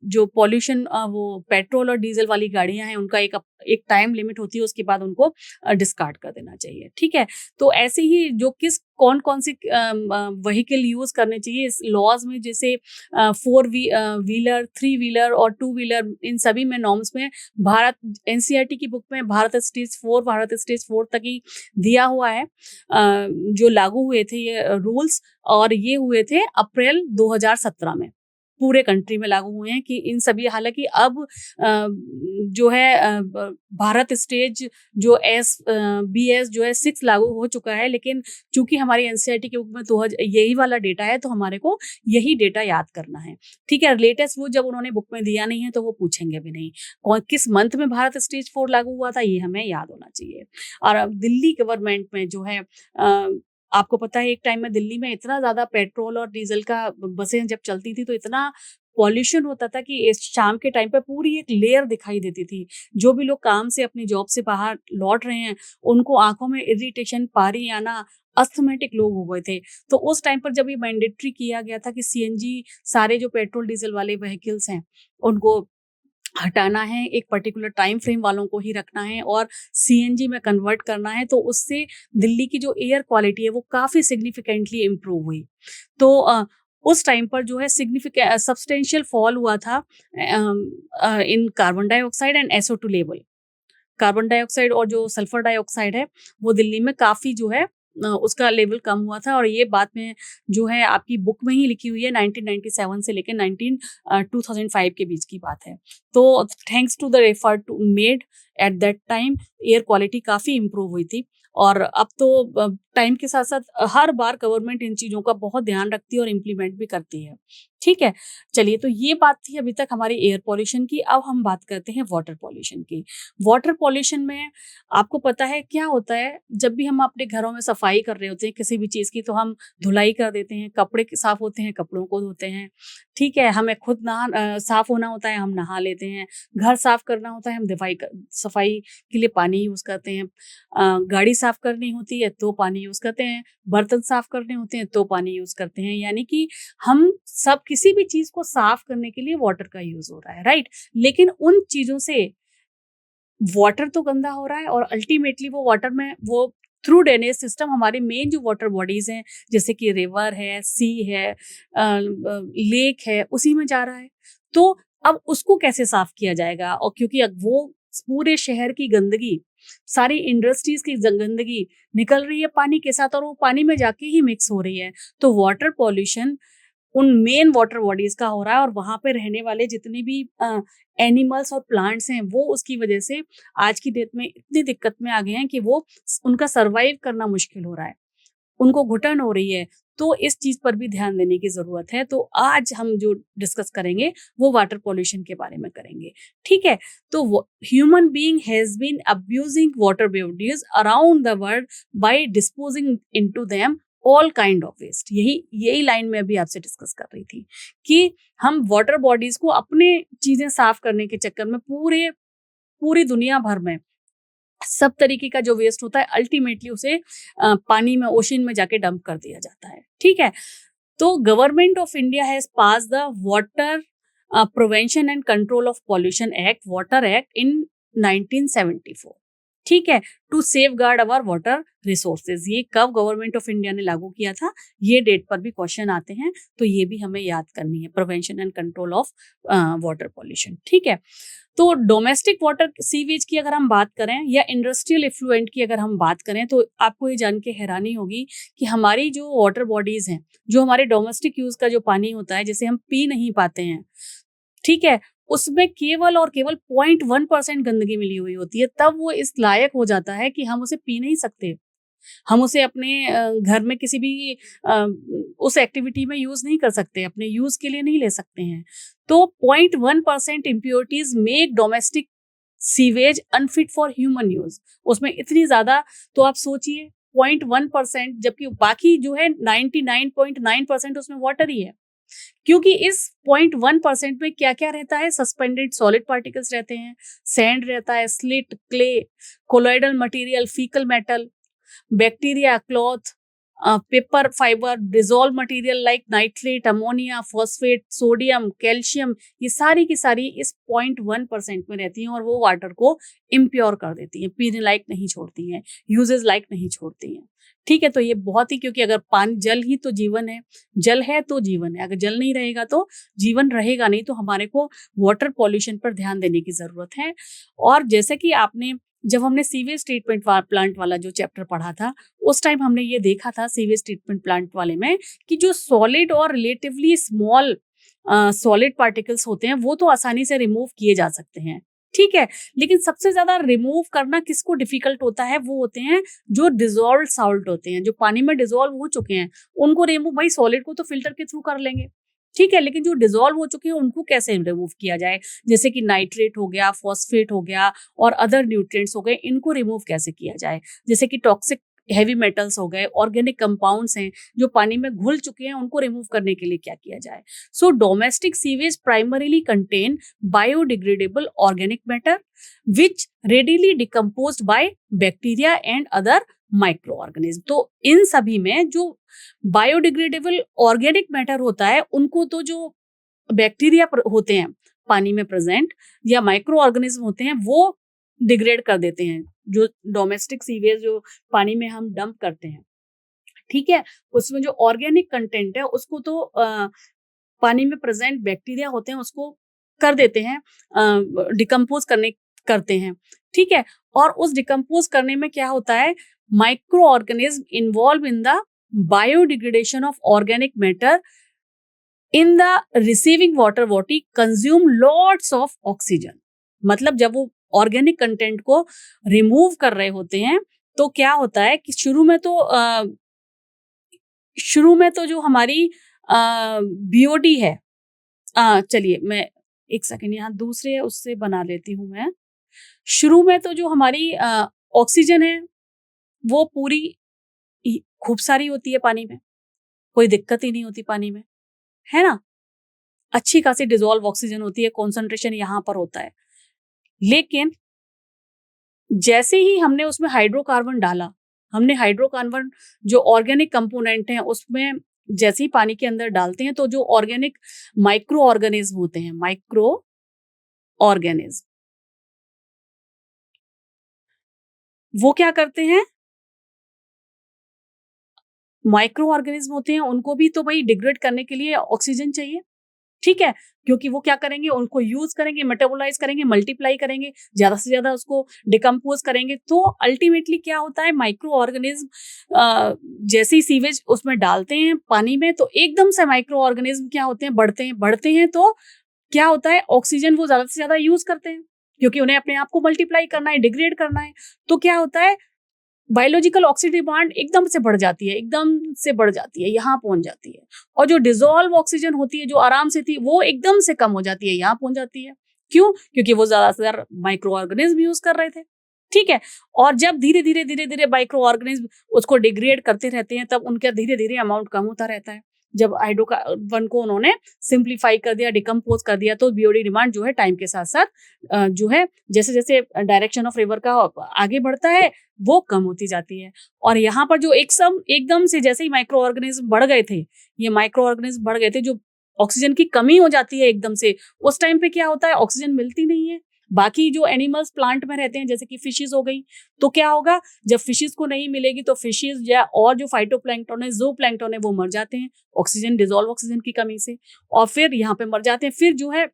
जो पॉल्यूशन वो पेट्रोल और डीजल वाली गाड़ियाँ हैं उनका एक टाइम लिमिट होती है, उसके बाद उनको डिस्कार्ड कर देना चाहिए, ठीक है? तो ऐसे ही जो कौन-कौन सी व्हीकल यूज़ करने चाहिए इस लॉज़ में, जैसे व्हीलर, 3 व्हीलर और 2 व्हीलर, इन सभी में नॉर्म्स में भारत एनसीईआरटी की बुक में भारत स्टेज 4 तक ही दिया हुआ है, जो लागू हुए थे ये रूल्स, और ये हुए थे अप्रैल 2017 में। पूरे कंट्री में लागू हुए हैं कि इन सभी, हालाँकि अब जो है भारत स्टेज जो बीएस जो है 6 लागू हो चुका है, लेकिन चूँकि हमारी एनसीईआरटी की बुक में यही वाला डेटा है, तो हमारे को यही डेटा याद करना है, ठीक है? लेटेस्ट वो जब उन्होंने बुक में दिया नहीं है तो वो पूछेंगे भी नहीं। किस मंथ में भारत स्टेज 4 लागू हुआ था, ये हमें याद होना चाहिए। और अब दिल्ली गवर्नमेंट में जो है आपको पता है एक टाइम में दिल्ली में इतना ज़्यादा पेट्रोल और डीज़ल का बसें जब चलती थी तो इतना पॉल्यूशन होता था कि इस शाम के टाइम पे पूरी एक लेयर दिखाई देती थी। जो भी लोग काम से अपनी जॉब से बाहर लौट रहे हैं, उनको आँखों में इरिटेशन, पारी आना, अस्थमैटिक लोग हो गए थे। तो उस टाइम पर जब ये मैंडेटरी किया गया था कि सीएनजी, सारे जो पेट्रोल डीज़ल वाले व्हीकल्स हैं, उनको हटाना है, एक पर्टिकुलर टाइम फ्रेम वालों को ही रखना है और सीएनजी में कन्वर्ट करना है, तो उससे दिल्ली की जो एयर क्वालिटी है वो काफ़ी सिग्निफिकेंटली इम्प्रूव हुई। तो उस टाइम पर जो है सब्सटेंशियल फॉल हुआ था in carbon dioxide and SO2 level. Carbon dioxide और जो सल्फर डाइऑक्साइड है वो दिल्ली में काफ़ी जो है उसका लेवल कम हुआ था, और ये बात में जो है आपकी बुक में ही लिखी हुई है, 1997 से लेकर 2005 के बीच की बात है। तो thanks to the effort made at that time, air quality काफ़ी इम्प्रूव हुई थी, और अब तो टाइम के साथ साथ हर बार गवर्नमेंट इन चीज़ों का बहुत ध्यान रखती है और इम्प्लीमेंट भी करती है। ठीक है? चलिए, तो ये बात थी अभी तक हमारी एयर पॉल्यूशन की। अब हम बात करते हैं वाटर पॉल्यूशन की। वाटर पॉल्यूशन में आपको पता है क्या होता है, जब भी हम अपने घरों में सफाई कर रहे होते हैं किसी भी चीज़ की, तो हम धुलाई कर देते हैं, कपड़े साफ होते हैं, कपड़ों को धोते हैं, ठीक है? हमें खुद साफ होना होता है, हम नहा लेते हैं, घर साफ करना होता है, हम सफाई के लिए पानी यूज़ करते हैं, गाड़ी साफ करनी होती है तो पानी यूज़ करते हैं, बर्तन साफ करने होते हैं तो पानी यूज़ करते हैं। यानी कि हम सब किसी भी चीज़ को साफ करने के लिए वाटर का यूज़ हो रहा है, राइट? लेकिन उन चीज़ों से वाटर तो गंदा हो रहा है और अल्टीमेटली वो वाटर में वो थ्रू ड्रेनेज सिस्टम हमारे मेन जो वाटर बॉडीज हैं, जैसे कि रिवर है, सी है, लेक है, उसी में जा रहा है। तो अब उसको कैसे साफ किया जाएगा? और क्योंकि अब वो पूरे शहर की गंदगी, सारी इंडस्ट्रीज की गंदगी निकल रही है पानी के साथ और वो पानी में जाके ही मिक्स हो रही है। तो वाटर पॉल्यूशन उन मेन वाटर बॉडीज का हो रहा है और वहां पे रहने वाले जितने भी एनिमल्स और प्लांट्स हैं, वो उसकी वजह से आज की डेट में इतनी दिक्कत में आ गए हैं कि वो उनका सरवाइव करना मुश्किल हो रहा है, उनको घुटन हो रही है। तो इस चीज पर भी ध्यान देने की जरूरत है। तो आज हम जो डिस्कस करेंगे वो वाटर पॉल्यूशन के बारे में करेंगे, ठीक है? तो human being has been abusing water bodies around the world by disposing into them all kind of waste. यही लाइन में अभी आपसे डिस्कस कर रही थी कि हम वाटर बॉडीज को अपने चीजें साफ करने के चक्कर में पूरी दुनिया भर में सब तरीके का जो वेस्ट होता है अल्टीमेटली उसे पानी में, ओशन में जाके डंप कर दिया जाता है, ठीक है? तो government of India has pass the water prevention and control of pollution act, water act in 1974, ठीक है? To safeguard our water resources. ये कब गवर्नमेंट ऑफ इंडिया ने लागू किया था, ये डेट पर भी क्वेश्चन आते हैं, तो ये भी हमें याद करनी है, prevention and control of water pollution, ठीक है? तो डोमेस्टिक वाटर सीवेज की अगर हम बात करें या इंडस्ट्रियल इफ्लुएंट की अगर हम बात करें, तो आपको ये जान के हैरानी होगी कि हमारी जो वाटर बॉडीज हैं, जो हमारे डोमेस्टिक यूज का जो पानी होता है, जिसे हम पी नहीं पाते हैं, ठीक है, उसमें केवल और केवल 0.1% गंदगी मिली हुई होती है। तब वो इस लायक हो जाता है कि हम उसे पी नहीं सकते, हम उसे अपने घर में किसी भी उस एक्टिविटी में यूज नहीं कर सकते, अपने यूज के लिए नहीं ले सकते हैं। तो 0.1% impurities make domestic sewage unfit for human use. उसमें इतनी ज्यादा, तो आप सोचिए 0.1%, जबकि बाकी जो है 99.9% उसमें वाटर ही है। क्योंकि इस 0.1% में क्या क्या रहता है? सस्पेंडेड सॉलिड पार्टिकल्स रहते हैं, सैंड रहता है, slit, clay, colloidal material, faecal metal, bacteria, cloth, paper fibre, dissolve material like nitrate, ammonia, phosphate, sodium, calcium, ये सारी की सारी इस 0.1% में रहती हैं और वो वाटर को इम्प्योर कर देती हैं, पीने लायक नहीं छोड़ती हैं, यूजेस लायक नहीं छोड़ती हैं, ठीक है? तो ये बहुत ही, क्योंकि अगर पानी, जल ही तो जीवन है, जल है तो जीवन है, अगर जल नहीं रहेगा तो जीवन रहेगा नहीं। तो हमारे को वाटर पॉल्यूशन पर ध्यान देने की जरूरत है। और जैसे कि आपने, जब हमने सीवेज ट्रीटमेंट प्लांट वाला जो चैप्टर पढ़ा था, उस टाइम हमने ये देखा था सीवेज ट्रीटमेंट प्लांट वाले में कि जो सॉलिड और रिलेटिवली स्मॉल सॉलिड पार्टिकल्स होते हैं वो तो आसानी से रिमूव किए जा सकते हैं, ठीक है? लेकिन सबसे ज्यादा रिमूव करना किसको डिफिकल्ट होता है? वो होते हैं जो डिजोल्व सॉल्ट होते हैं, जो पानी में डिजोल्व हो चुके हैं, उनको रिमूव, भाई सॉलिड को तो फिल्टर के थ्रू कर लेंगे, ठीक है, लेकिन जो डिजोल्व हो चुके हैं उनको कैसे रिमूव किया जाए? जैसे कि नाइट्रेट हो गया, फॉस्फेट हो गया और अदर न्यूट्रिएंट्स हो गए, इनको रिमूव कैसे किया जाए? जैसे कि टॉक्सिक हैवी मेटल्स हो गए, ऑर्गेनिक कंपाउंड्स हैं जो पानी में घुल चुके हैं, उनको रिमूव करने के लिए क्या किया जाए? So domestic sewage primarily contain biodegradable organic matter which readily decomposed by bacteria and other micro organism. तो इन सभी में जो बायोडिग्रेडेबल ऑर्गेनिक मैटर होता है, उनको तो जो बैक्टीरिया होते हैं पानी में प्रेजेंट या माइक्रो ऑर्गेनिज्म होते हैं, वो डिग्रेड कर देते हैं। जो डोमेस्टिक सीवेज जो पानी में हम डंप करते हैं, ठीक है, उसमें जो ऑर्गेनिक कंटेंट है उसको तो पानी में प्रेजेंट बैक्टीरिया होते हैं उसको कर देते हैं, डिकम्पोज करते हैं, ठीक है? और उस डिकम्पोज करने में क्या होता है? Micro organism involve in the biodegradation of organic matter in the receiving water body consume lots of oxygen. मतलब जब वो ऑर्गेनिक कंटेंट को रिमूव कर रहे होते हैं तो क्या होता है कि शुरू में तो जो हमारी बीओडी है, चलिए मैं एक सेकंड यहाँ दूसरे उससे बना लेती हूँ मैं। शुरू में तो जो हमारी ऑक्सीजन है वो पूरी खूब सारी होती है पानी में, कोई दिक्कत ही नहीं होती पानी में, है ना? अच्छी खासी डिसॉल्व ऑक्सीजन होती है, कॉन्सेंट्रेशन यहाँ पर होता है। लेकिन जैसे ही हमने उसमें हाइड्रोकार्बन डाला, हमने हाइड्रोकार्बन जो ऑर्गेनिक कंपोनेंट हैं उसमें जैसे ही पानी के अंदर डालते हैं तो जो ऑर्गेनिक माइक्रो ऑर्गेनिज्म होते हैं, माइक्रो ऑर्गेनिज्म, वो क्या करते हैं? माइक्रो ऑर्गेनिज्म होते हैं, उनको भी तो भाई डिग्रेड करने के लिए ऑक्सीजन चाहिए, ठीक है? क्योंकि वो क्या करेंगे, उनको यूज करेंगे, मेटाबोलाइज करेंगे, मल्टीप्लाई करेंगे, ज्यादा से ज्यादा उसको डिकम्पोज करेंगे। तो अल्टीमेटली क्या होता है, माइक्रो ऑर्गेनिज्म जैसे ही सीवेज उसमें डालते हैं पानी में तो एकदम से माइक्रो ऑर्गेनिज्म क्या होते हैं, बढ़ते हैं तो क्या होता है, ऑक्सीजन वो ज्यादा से ज्यादा यूज करते हैं क्योंकि उन्हें अपने आप को मल्टीप्लाई करना है, डिग्रेड करना है। तो क्या होता है, बायोलॉजिकल ऑक्सीजन डिमांड एकदम से बढ़ जाती है, एकदम से बढ़ जाती है, यहाँ पहुंच जाती है। और जो डिसॉल्व ऑक्सीजन होती है, जो आराम से थी, वो एकदम से कम हो जाती है, यहाँ पहुंच जाती है। क्यों? क्योंकि वो ज्यादा से ज्यादा माइक्रो ऑर्गेनिज्म यूज कर रहे थे, ठीक है। और जब धीरे धीरे माइक्रो ऑर्गेनिज्म उसको डिग्रेड करते रहते हैं, तब उनका धीरे धीरे अमाउंट कम होता रहता है। जब हाइड्रोकार्बन को उन्होंने सिंप्लीफाई कर दिया, डिकम्पोज कर दिया, तो बीओडी डिमांड जो है टाइम के साथ साथ जो है जैसे जैसे डायरेक्शन ऑफ रिवर का आगे बढ़ता है वो कम होती जाती है। और यहाँ पर जो एकदम से जैसे ही माइक्रो ऑर्गेनिज्म बढ़ गए थे, ये माइक्रो ऑर्गेनिज्म बढ़ गए थे, जो ऑक्सीजन की कमी हो जाती है एकदम से, उस टाइम पे क्या होता है, ऑक्सीजन मिलती नहीं है। बाकी जो एनिमल्स प्लांट में रहते हैं जैसे कि फिशेस हो गई, तो क्या होगा, जब फिशेस को नहीं मिलेगी तो फिशेस या और जो फाइटोप्लैंक्टन है, ज़ूप्लैंक्टन है, वो मर जाते हैं ऑक्सीजन, डिसॉल्व ऑक्सीजन की कमी से, और फिर यहाँ पे मर जाते हैं। फिर जो है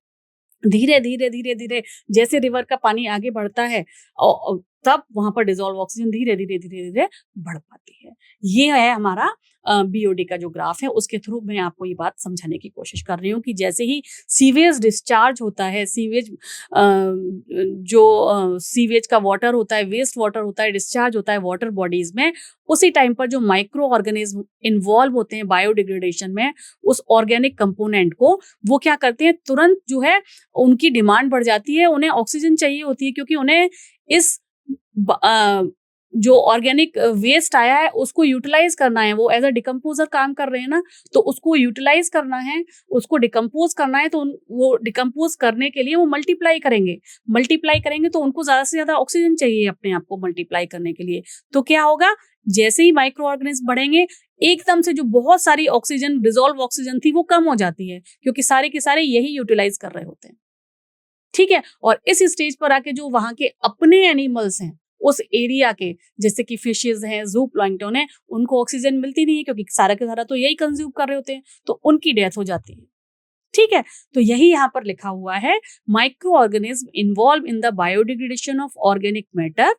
धीरे धीरे जैसे रिवर का पानी आगे बढ़ता है तब वहां पर डिसॉल्व ऑक्सीजन धीरे धीरे बढ़ पाती है। ये है हमारा बीओडी का जो ग्राफ है, उसके थ्रू मैं आपको ये बात समझाने की कोशिश कर रही हूँ कि जैसे ही सीवेज डिस्चार्ज होता है, सीवेज जो सीवेज का वाटर होता है, वेस्ट वाटर होता है, डिस्चार्ज होता है वाटर बॉडीज में, उसी टाइम पर जो माइक्रो ऑर्गेनिज्म इन्वॉल्व होते हैं बायोडिग्रेडेशन में, उस ऑर्गेनिक कंपोनेंट को वो क्या करते हैं, तुरंत जो है उनकी डिमांड बढ़ जाती है, उन्हें ऑक्सीजन चाहिए होती है क्योंकि उन्हें इस जो ऑर्गेनिक वेस्ट आया है उसको यूटिलाइज करना है। वो एज अ डिकम्पोजर काम कर रहे हैं ना, तो उसको यूटिलाइज करना है, उसको डिकम्पोज करना है। तो वो डिकम्पोज करने के लिए वो मल्टीप्लाई करेंगे तो उनको ज्यादा से ज्यादा ऑक्सीजन चाहिए अपने आप को मल्टीप्लाई करने के लिए। तो क्या होगा, जैसे ही माइक्रो ऑर्गेनिज्म बढ़ेंगे, एकदम से जो बहुत सारी ऑक्सीजन, डिसॉल्व ऑक्सीजन थी, वो कम हो जाती है क्योंकि सारे के सारे यही यूटिलाइज कर रहे होते हैं, ठीक है। और इस स्टेज पर आके जो वहां के अपने एनिमल्स हैं उस एरिया के, जैसे कि फिशेज हैं, जू प्लैंक्टन है, उनको ऑक्सीजन मिलती नहीं है क्योंकि सारा के सारा तो यही कंज्यूम कर रहे होते हैं, तो उनकी डेथ हो जाती है, ठीक है। तो यही यहाँ पर लिखा हुआ है, micro organism involve in the biodegradation of organic matter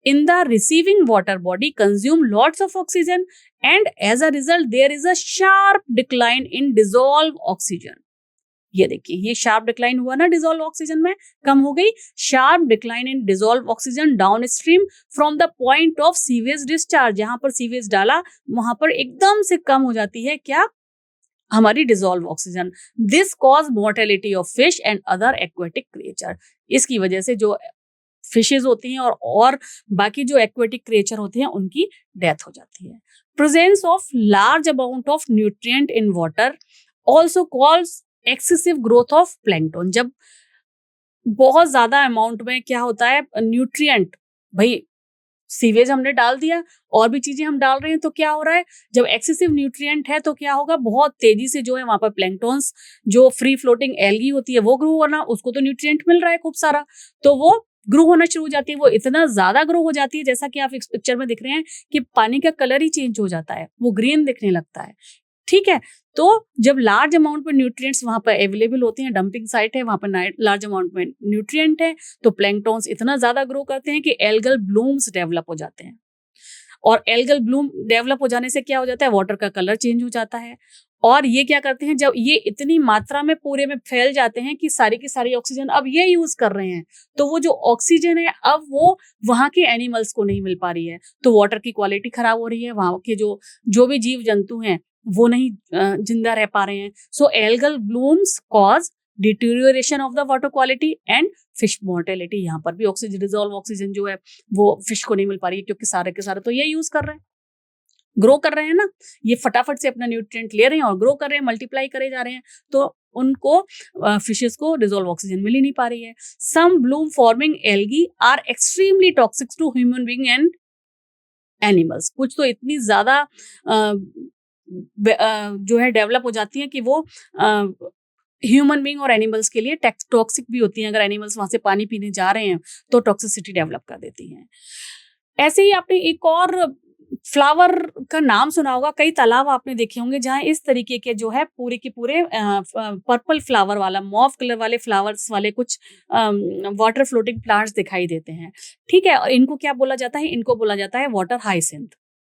in the receiving water body consume lots of oxygen and as a result there is a sharp decline in dissolved oxygen। ये देखिए, ये शार्प डिक्लाइन हुआ ना, dissolve oxygen में कम हो गई, sharp decline in dissolve oxygen down stream from the point of sewage discharge. जहां पर सीवेज डाला वहां पर एकदम से कम हो जाती है क्या, हमारी dissolve oxygen. This cause mortality of fish and other aquatic creature. इसकी वजह से जो फिशेज होती हैं और बाकी जो एक्वेटिक क्रिएचर होते हैं उनकी डेथ हो जाती है। Presence of large amount of nutrient in water also calls excessive growth of plankton. जब बहुत ज्यादा अमाउंट में क्या होता है, न्यूट्रिएंट, भाई सीवेज हमने डाल दिया और भी चीजें हम डाल रहे हैं, तो क्या हो रहा है, जब एक्सेसिव न्यूट्रिएंट है तो क्या होगा, बहुत तेजी से जो है वहां पर प्लैंकटन्स, जो फ्री फ्लोटिंग एल्गी होती है वो ग्रो होना, उसको तो न्यूट्रिएंट मिल रहा है खूब सारा, तो वो ग्रो होना शुरू हो जाती है। वो इतना ज्यादा ग्रो हो जाती है जैसा कि आप इस पिक्चर में दिख रहे हैं कि पानी का कलर ही चेंज हो जाता है, वो ग्रीन दिखने लगता है, ठीक है। तो जब लार्ज अमाउंट में न्यूट्रिएंट्स वहां पर अवेलेबल होते हैं, डंपिंग साइट है वहां पर लार्ज अमाउंट में न्यूट्रिएंट है, तो प्लैंकटन्स इतना ज्यादा ग्रो करते हैं कि एल्गल ब्लूम्स डेवलप हो जाते हैं। और एल्गल ब्लूम डेवलप हो जाने से क्या हो जाता है, वाटर का कलर चेंज हो जाता है। और ये क्या करते हैं, जब ये इतनी मात्रा में पूरे में फैल जाते हैं कि सारी की सारी ऑक्सीजन अब ये यूज कर रहे हैं, तो वो जो ऑक्सीजन है अब वो वहां के एनिमल्स को नहीं मिल पा रही है, तो वाटर की क्वालिटी खराब हो रही है। वहां के जो भी जीव जंतु हैं वो नहीं जिंदा रह पा रहे हैं। So algal blooms cause deterioration of the water quality and fish mortality. यहाँ पर भी ऑक्सीजन, डिजोल्व ऑक्सीजन जो है वो फिश को नहीं मिल पा रही है, क्योंकि सारे के सारे तो ये यूज कर रहे हैं, ग्रो कर रहे हैं ना, ये फटाफट से अपना न्यूट्रिएंट ले रहे हैं और ग्रो कर रहे हैं, मल्टीप्लाई करे जा रहे हैं, तो उनको फिशेस को डिजोल्व ऑक्सीजन मिल ही नहीं पा रही है। Some bloom forming algae are extremely toxic to human being and animals. कुछ तो इतनी ज्यादा जो है डेवलप हो जाती है कि वो ह्यूमन बीइंग और एनिमल्स के लिए टॉक्सिक भी होती हैं। अगर एनिमल्स वहां से पानी पीने जा रहे हैं तो टॉक्सिसिटी डेवलप कर देती हैं। ऐसे ही आपने एक और फ्लावर का नाम सुना होगा, कई तालाब आपने देखे होंगे जहां इस तरीके के जो है पूरे के पूरे पर्पल फ्लावर वाला, मॉव कलर वाले फ्लावर्स वाले कुछ वाटर फ्लोटिंग प्लांट्स दिखाई देते हैं। ठीक है, और इनको क्या बोला जाता है? इनको बोला जाता है वाटर हाइसिंथ।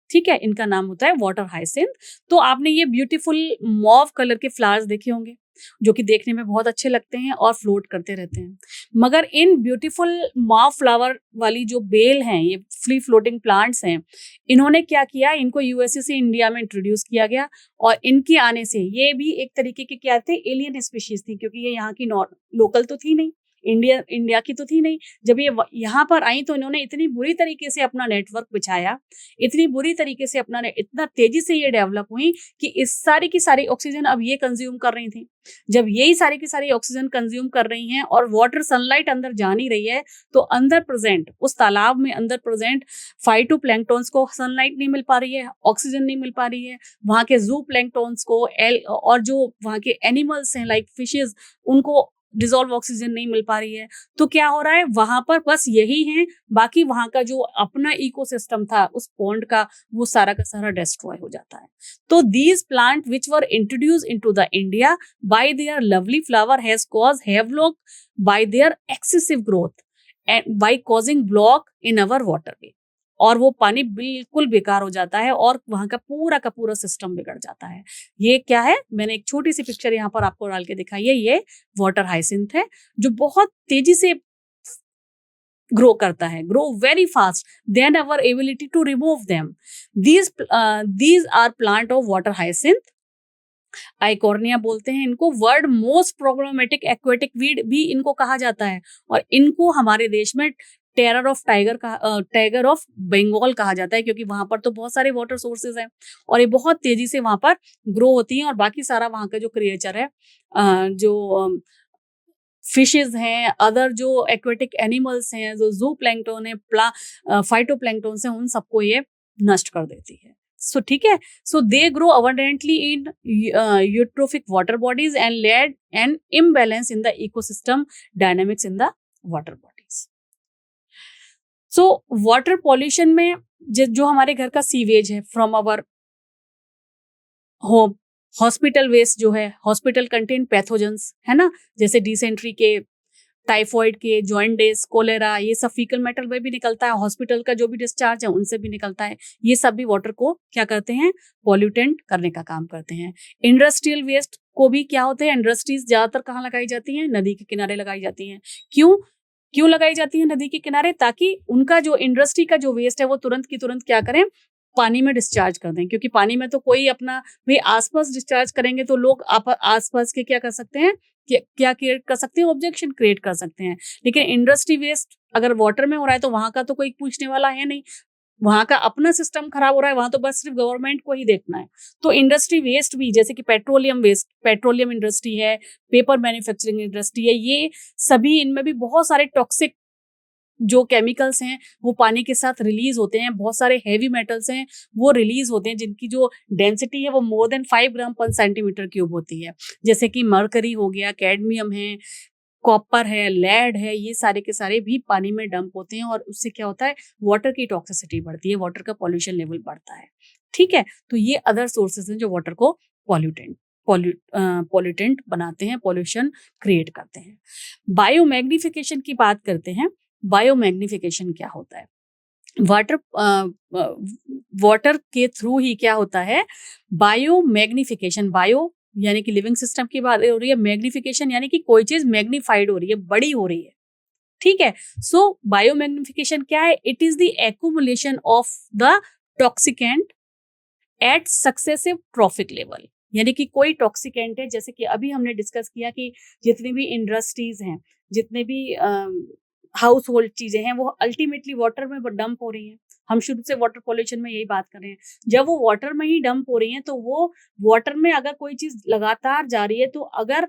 ठीक है, इनका नाम होता है वाटर हाइसिंथ। तो आपने ये ब्यूटीफुल मॉव कलर के फ्लावर्स देखे होंगे जो कि देखने में बहुत अच्छे लगते हैं और फ्लोट करते रहते हैं। मगर इन ब्यूटीफुल मॉव फ्लावर वाली जो बेल हैं, ये फ्री फ्लोटिंग प्लांट्स हैं, इन्होंने क्या किया, इनको यूएसए से इंडिया में इंट्रोड्यूस किया गया। और इनके आने से ये भी एक तरीके के क्या थे, एलियन स्पीशीज थी, क्योंकि ये यहाँ की लोकल तो थी नहीं, इंडिया की तो थी नहीं। जब ये यहाँ पर आई तो इन्होंने इतनी बुरी तरीके से अपना नेटवर्क बिछाया, इतनी बुरी तरीके से अपना इतना तेजी से ये डेवलप हुई कि इस सारी की सारी ऑक्सीजन अब ये कंज्यूम कर रही थी। जब यही सारी की सारी ऑक्सीजन कंज्यूम कर रही हैं और वाटर सनलाइट अंदर जा नहीं रही है, तो अंदर प्रेजेंट उस तालाब में अंदर प्रेजेंट फाइटोप्लैंक्टन्स को सनलाइट नहीं मिल पा रही है, ऑक्सीजन नहीं मिल पा रही है। वहां के जू प्लैंक्टन्स को और जो वहां के एनिमल्स हैं लाइक फिशेज, उनको डिजोल्व ऑक्सीजन नहीं मिल पा रही है। तो क्या हो रहा है, वहां पर बस यही है, बाकी वहां का जो अपना इकोसिस्टम था उस पॉन्ड का, वो सारा का सारा डिस्ट्रॉय हो जाता है। तो these plant which were introduce into the India by their lovely flower has caused havoc by their excessive growth and by causing block in our waterway। और वो पानी बिल्कुल बेकार हो जाता है और वहां का पूरा सिस्टम बिगड़ जाता है। ये क्या है, मैंने एक छोटी सी पिक्चर यहाँ पर आपको डाल के दिखाई है। ये वाटर हाइसिंथ है जो बहुत तेजी से ग्रो करता है, grow very fast than our ability to remove them. These are plant of water hyacinth, Eichhornia बोलते हैं इनको। World most problematic aquatic weed भी इनको कहा जाता है, और इनको हमारे देश में टाइगर ऑफ बंगाल कहा जाता है, क्योंकि वहां पर तो बहुत सारे वाटर सोर्सेज हैं और ये बहुत तेजी से वहां पर ग्रो होती हैं। और बाकी सारा वहां का जो क्रिएचर है, जो फिशेज हैं, अदर जो एक्वेटिक एनिमल्स हैं, जो जू प्लैंक्टन है, फाइटोप्लैंक्टन्स हैं, उन सबको ये नष्ट कर देती है। सो ठीक है, so they grow abundantly in eutrophic water bodies and lead an imbalance in the ecosystem dynamics in the water bodies. So water pollution में जो हमारे घर का सीवेज है from our home, hospital waste जो है, हॉस्पिटल कंटेन पैथोजेंस है ना, जैसे डिसेंट्री के, टाइफॉइड के, जॉइंटिस, कोलेरा, ये सब फीकल मेटल में भी निकलता है। हॉस्पिटल का जो भी डिस्चार्ज है उनसे भी निकलता है। ये सब भी वाटर को क्या करते हैं, पॉल्यूटेंट करने का काम करते हैं। इंडस्ट्रियल वेस्ट को भी क्या होते हैं, इंडस्ट्रीज ज्यादातर कहाँ लगाई जाती हैं, नदी के किनारे लगाई जाती हैं। क्यों लगाई जाती है नदी के किनारे? ताकि उनका जो इंडस्ट्री का जो वेस्ट है वो तुरंत की तुरंत क्या करें, पानी में डिस्चार्ज कर दें। क्योंकि पानी में तो कोई अपना भाई आसपास डिस्चार्ज करेंगे तो लोग आसपास के क्या कर सकते हैं, क्या क्रिएट कर सकते हैं, ऑब्जेक्शन क्रिएट कर सकते हैं। लेकिन इंडस्ट्री वेस्ट अगर वाटर में हो रहा है तो वहां का तो कोई पूछने वाला है नहीं, वहां का अपना सिस्टम खराब हो रहा है, वहां तो बस सिर्फ गवर्नमेंट को ही देखना है। तो इंडस्ट्री वेस्ट भी, जैसे कि पेट्रोलियम वेस्ट, पेट्रोलियम इंडस्ट्री है, पेपर मैन्युफैक्चरिंग इंडस्ट्री है, ये सभी, इनमें भी बहुत सारे टॉक्सिक जो केमिकल्स हैं वो पानी के साथ रिलीज होते हैं। बहुत सारे हैवी मेटल्स हैं वो रिलीज होते हैं, जिनकी जो डेंसिटी है वो मोर देन 5 ग्राम पर सेंटीमीटर क्यूब होती है। जैसे कि मरकरी हो गया, कैडमियम है, कॉपर है, लेड है, ये सारे के सारे भी पानी में डंप होते हैं। और उससे क्या होता है, वाटर की टॉक्सिसिटी बढ़ती है, वाटर का पॉल्यूशन लेवल बढ़ता है। ठीक है, तो ये अदर सोर्सेज हैं जो वाटर को पॉल्यूटेंट बनाते हैं, पॉल्यूशन क्रिएट करते हैं। बायोमैग्निफिकेशन की बात करते हैं। बायोमैग्निफिकेशन क्या होता है? वाटर के थ्रू ही क्या होता है, बायोमैग्निफिकेशन। बायो यानी कि लिविंग सिस्टम की बात हो रही है, मैग्निफिकेशन यानी कि कोई चीज मैग्नीफाइड हो रही है, बड़ी हो रही है। ठीक है, सो बायोमैग्निफिकेशन क्या है? It is the accumulation of the toxicant at successive trophic level, यानी कि कोई टॉक्सिकेंट है, जैसे कि अभी हमने डिस्कस किया कि जितनी भी इंडस्ट्रीज हैं, जितने भी हाउस होल्ड चीजें हैं, वो अल्टीमेटली वाटर में डंप हो रही हैं। हम शुरू से वाटर पॉल्यूशन में यही बात कर रहे हैं। जब वो वाटर में ही डंप हो रही हैं, तो वो वाटर में अगर कोई चीज लगातार जा रही है, तो अगर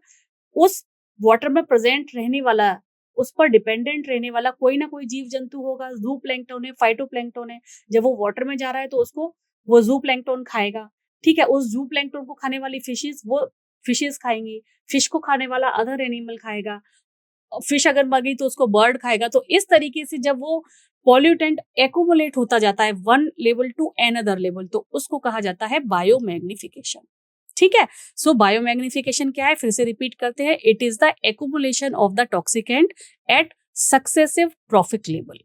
उस वाटर में प्रेजेंट रहने वाला, उस पर डिपेंडेंट रहने वाला कोई ना कोई जीव जंतु होगा, जू प्लैंक्टन है, फाइटो प्लैंक्टन है, जब वो वाटर में जा रहा है तो उसको वो जू प्लैंक्टन खाएगा। ठीक है, उस जू प्लैंक्टन को खाने वाली फिशेस वो फिशेस खाएंगी, फिश को खाने वाला अदर एनिमल खाएगा, फिश अगर मर गई तो उसको बर्ड खाएगा। तो इस तरीके से जब वो पॉल्यूटेंट एक्यूमुलेट होता जाता है one level to another level, तो उसको कहा जाता है बायोमैग्निफिकेशन। ठीक है, सो बायोमैग्निफिकेशन क्या है, फिर से रिपीट करते हैं, it is the accumulation of the toxicant at successive trophic level.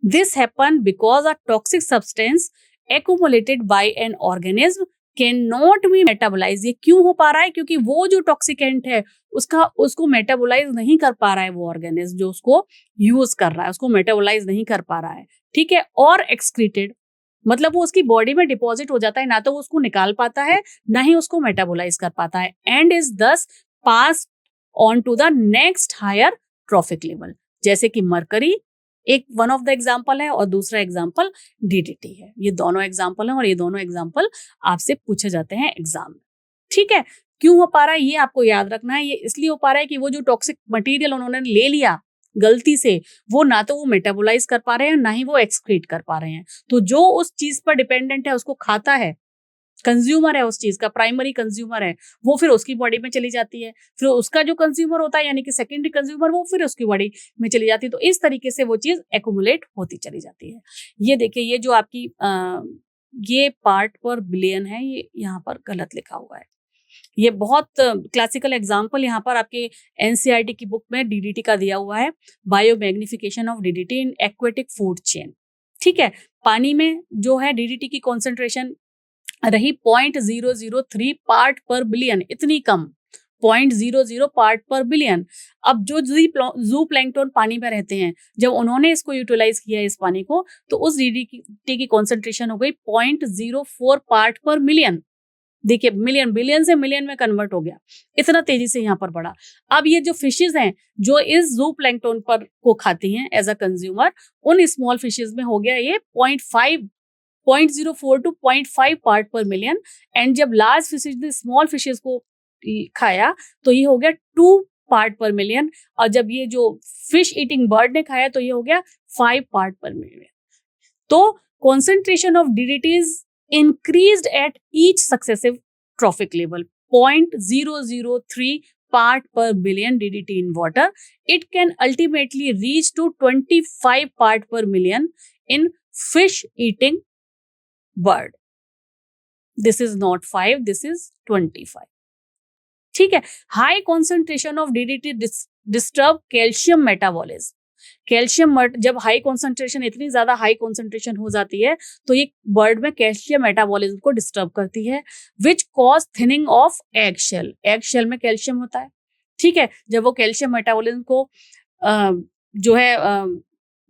This happen because a toxic substance accumulated by an organism cannot be metabolized। ये क्यों हो पा रहा है, क्योंकि वो जो टॉक्सिकेंट है उसको मेटाबोलाइज नहीं कर पा रहा है, वो ऑर्गेनिज्म जो उसको यूज कर रहा है उसको मेटाबोलाइज नहीं कर पा रहा है। ठीक है, और एक्सक्रीटेड मतलब वो उसकी बॉडी में डिपॉजिट हो जाता है, ना तो वो उसको निकाल पाता है, ना ही उसको मेटाबोलाइज कर पाता है, and is thus pass on to the next higher trophic level. जैसे कि मरकरी एक वन ऑफ द एग्जाम्पल है, और दूसरा एग्जाम्पल डीडीटी है। ये दोनों एग्जाम्पल हैं, और ये दोनों एग्जाम्पल आपसे पूछे जाते हैं एग्जाम में। ठीक है, क्यों हो पा रहा है ये आपको याद रखना है। ये इसलिए हो पा रहा है कि वो जो टॉक्सिक मटेरियल उन्होंने ले लिया गलती से, वो ना तो वो मेटाबोलाइज कर पा रहे हैं, ना ही वो एक्सक्रीट कर पा रहे हैं। तो जो उस चीज पर डिपेंडेंट है, उसको खाता है, कंज्यूमर है उस चीज का, प्राइमरी कंज्यूमर है, वो फिर उसकी बॉडी में चली जाती है, फिर उसका जो कंज्यूमर होता है यानी कि सेकेंडरी कंज्यूमर, वो फिर उसकी बॉडी में चली जाती है। तो इस तरीके से वो चीज एक्यूमुलेट होती चली जाती है। ये देखिए, ये जो आपकी ये पार्ट पर बिलियन है, ये यहाँ पर गलत लिखा हुआ है। ये बहुत क्लासिकल एग्जाम्पल यहाँ पर आपके एनसीईआरटी की बुक में डीडीटी का दिया हुआ है, biomagnification of DDT in aquatic food chain. ठीक है, पानी में जो है डीडीटी की कॉन्सेंट्रेशन रही 0.003 पार्ट पर बिलियन, इतनी कम, 0.00 पार्ट पर बिलियन। अब जो जू प्लैंक्टन पानी में रहते हैं, जब उन्होंने इसको यूटिलाइज किया इस पानी को, तो उस डीडीटी की कॉन्सेंट्रेशन हो गई 0.04 पार्ट पर मिलियन। देखिए, मिलियन, बिलियन से मिलियन में कन्वर्ट हो गया, इतना तेजी से यहाँ पर बढ़ा। अब ये जो फिशेज हैं जो इस जू प्लैंक्टन पर को खाती हैं एज अ कंज्यूमर, उन स्मॉल फिशेज में हो गया ये 0.4 to 0.5 part per million, and जब लार्ज फिशेज ने स्मॉल फिशेज को खाया तो ये हो गया 2 पार्ट पर मिलियन, और जब ये जो फिश ईटिंग बर्ड ने खाया तो ये हो गया 5 पार्ट पर मिलियन। तो concentration of DDTs increased at each successive trophic level, 0.003 part per billion DDT in water. It can ultimately reach to 25 part per million in fish eating bird. This is not 5, this is 25. ठीक है, high concentration of DDT disturb calcium metabolism. Calcium जब high concentration, इतनी ज्यादा high concentration हो जाती है, तो ये बर्ड में कैल्शियम मेटाबॉलिज्म को डिस्टर्ब करती है, which cause thinning of egg shell. Egg shell में कैल्शियम होता है। ठीक है, जब वो कैल्शियम मेटाबॉलिज्म को जो है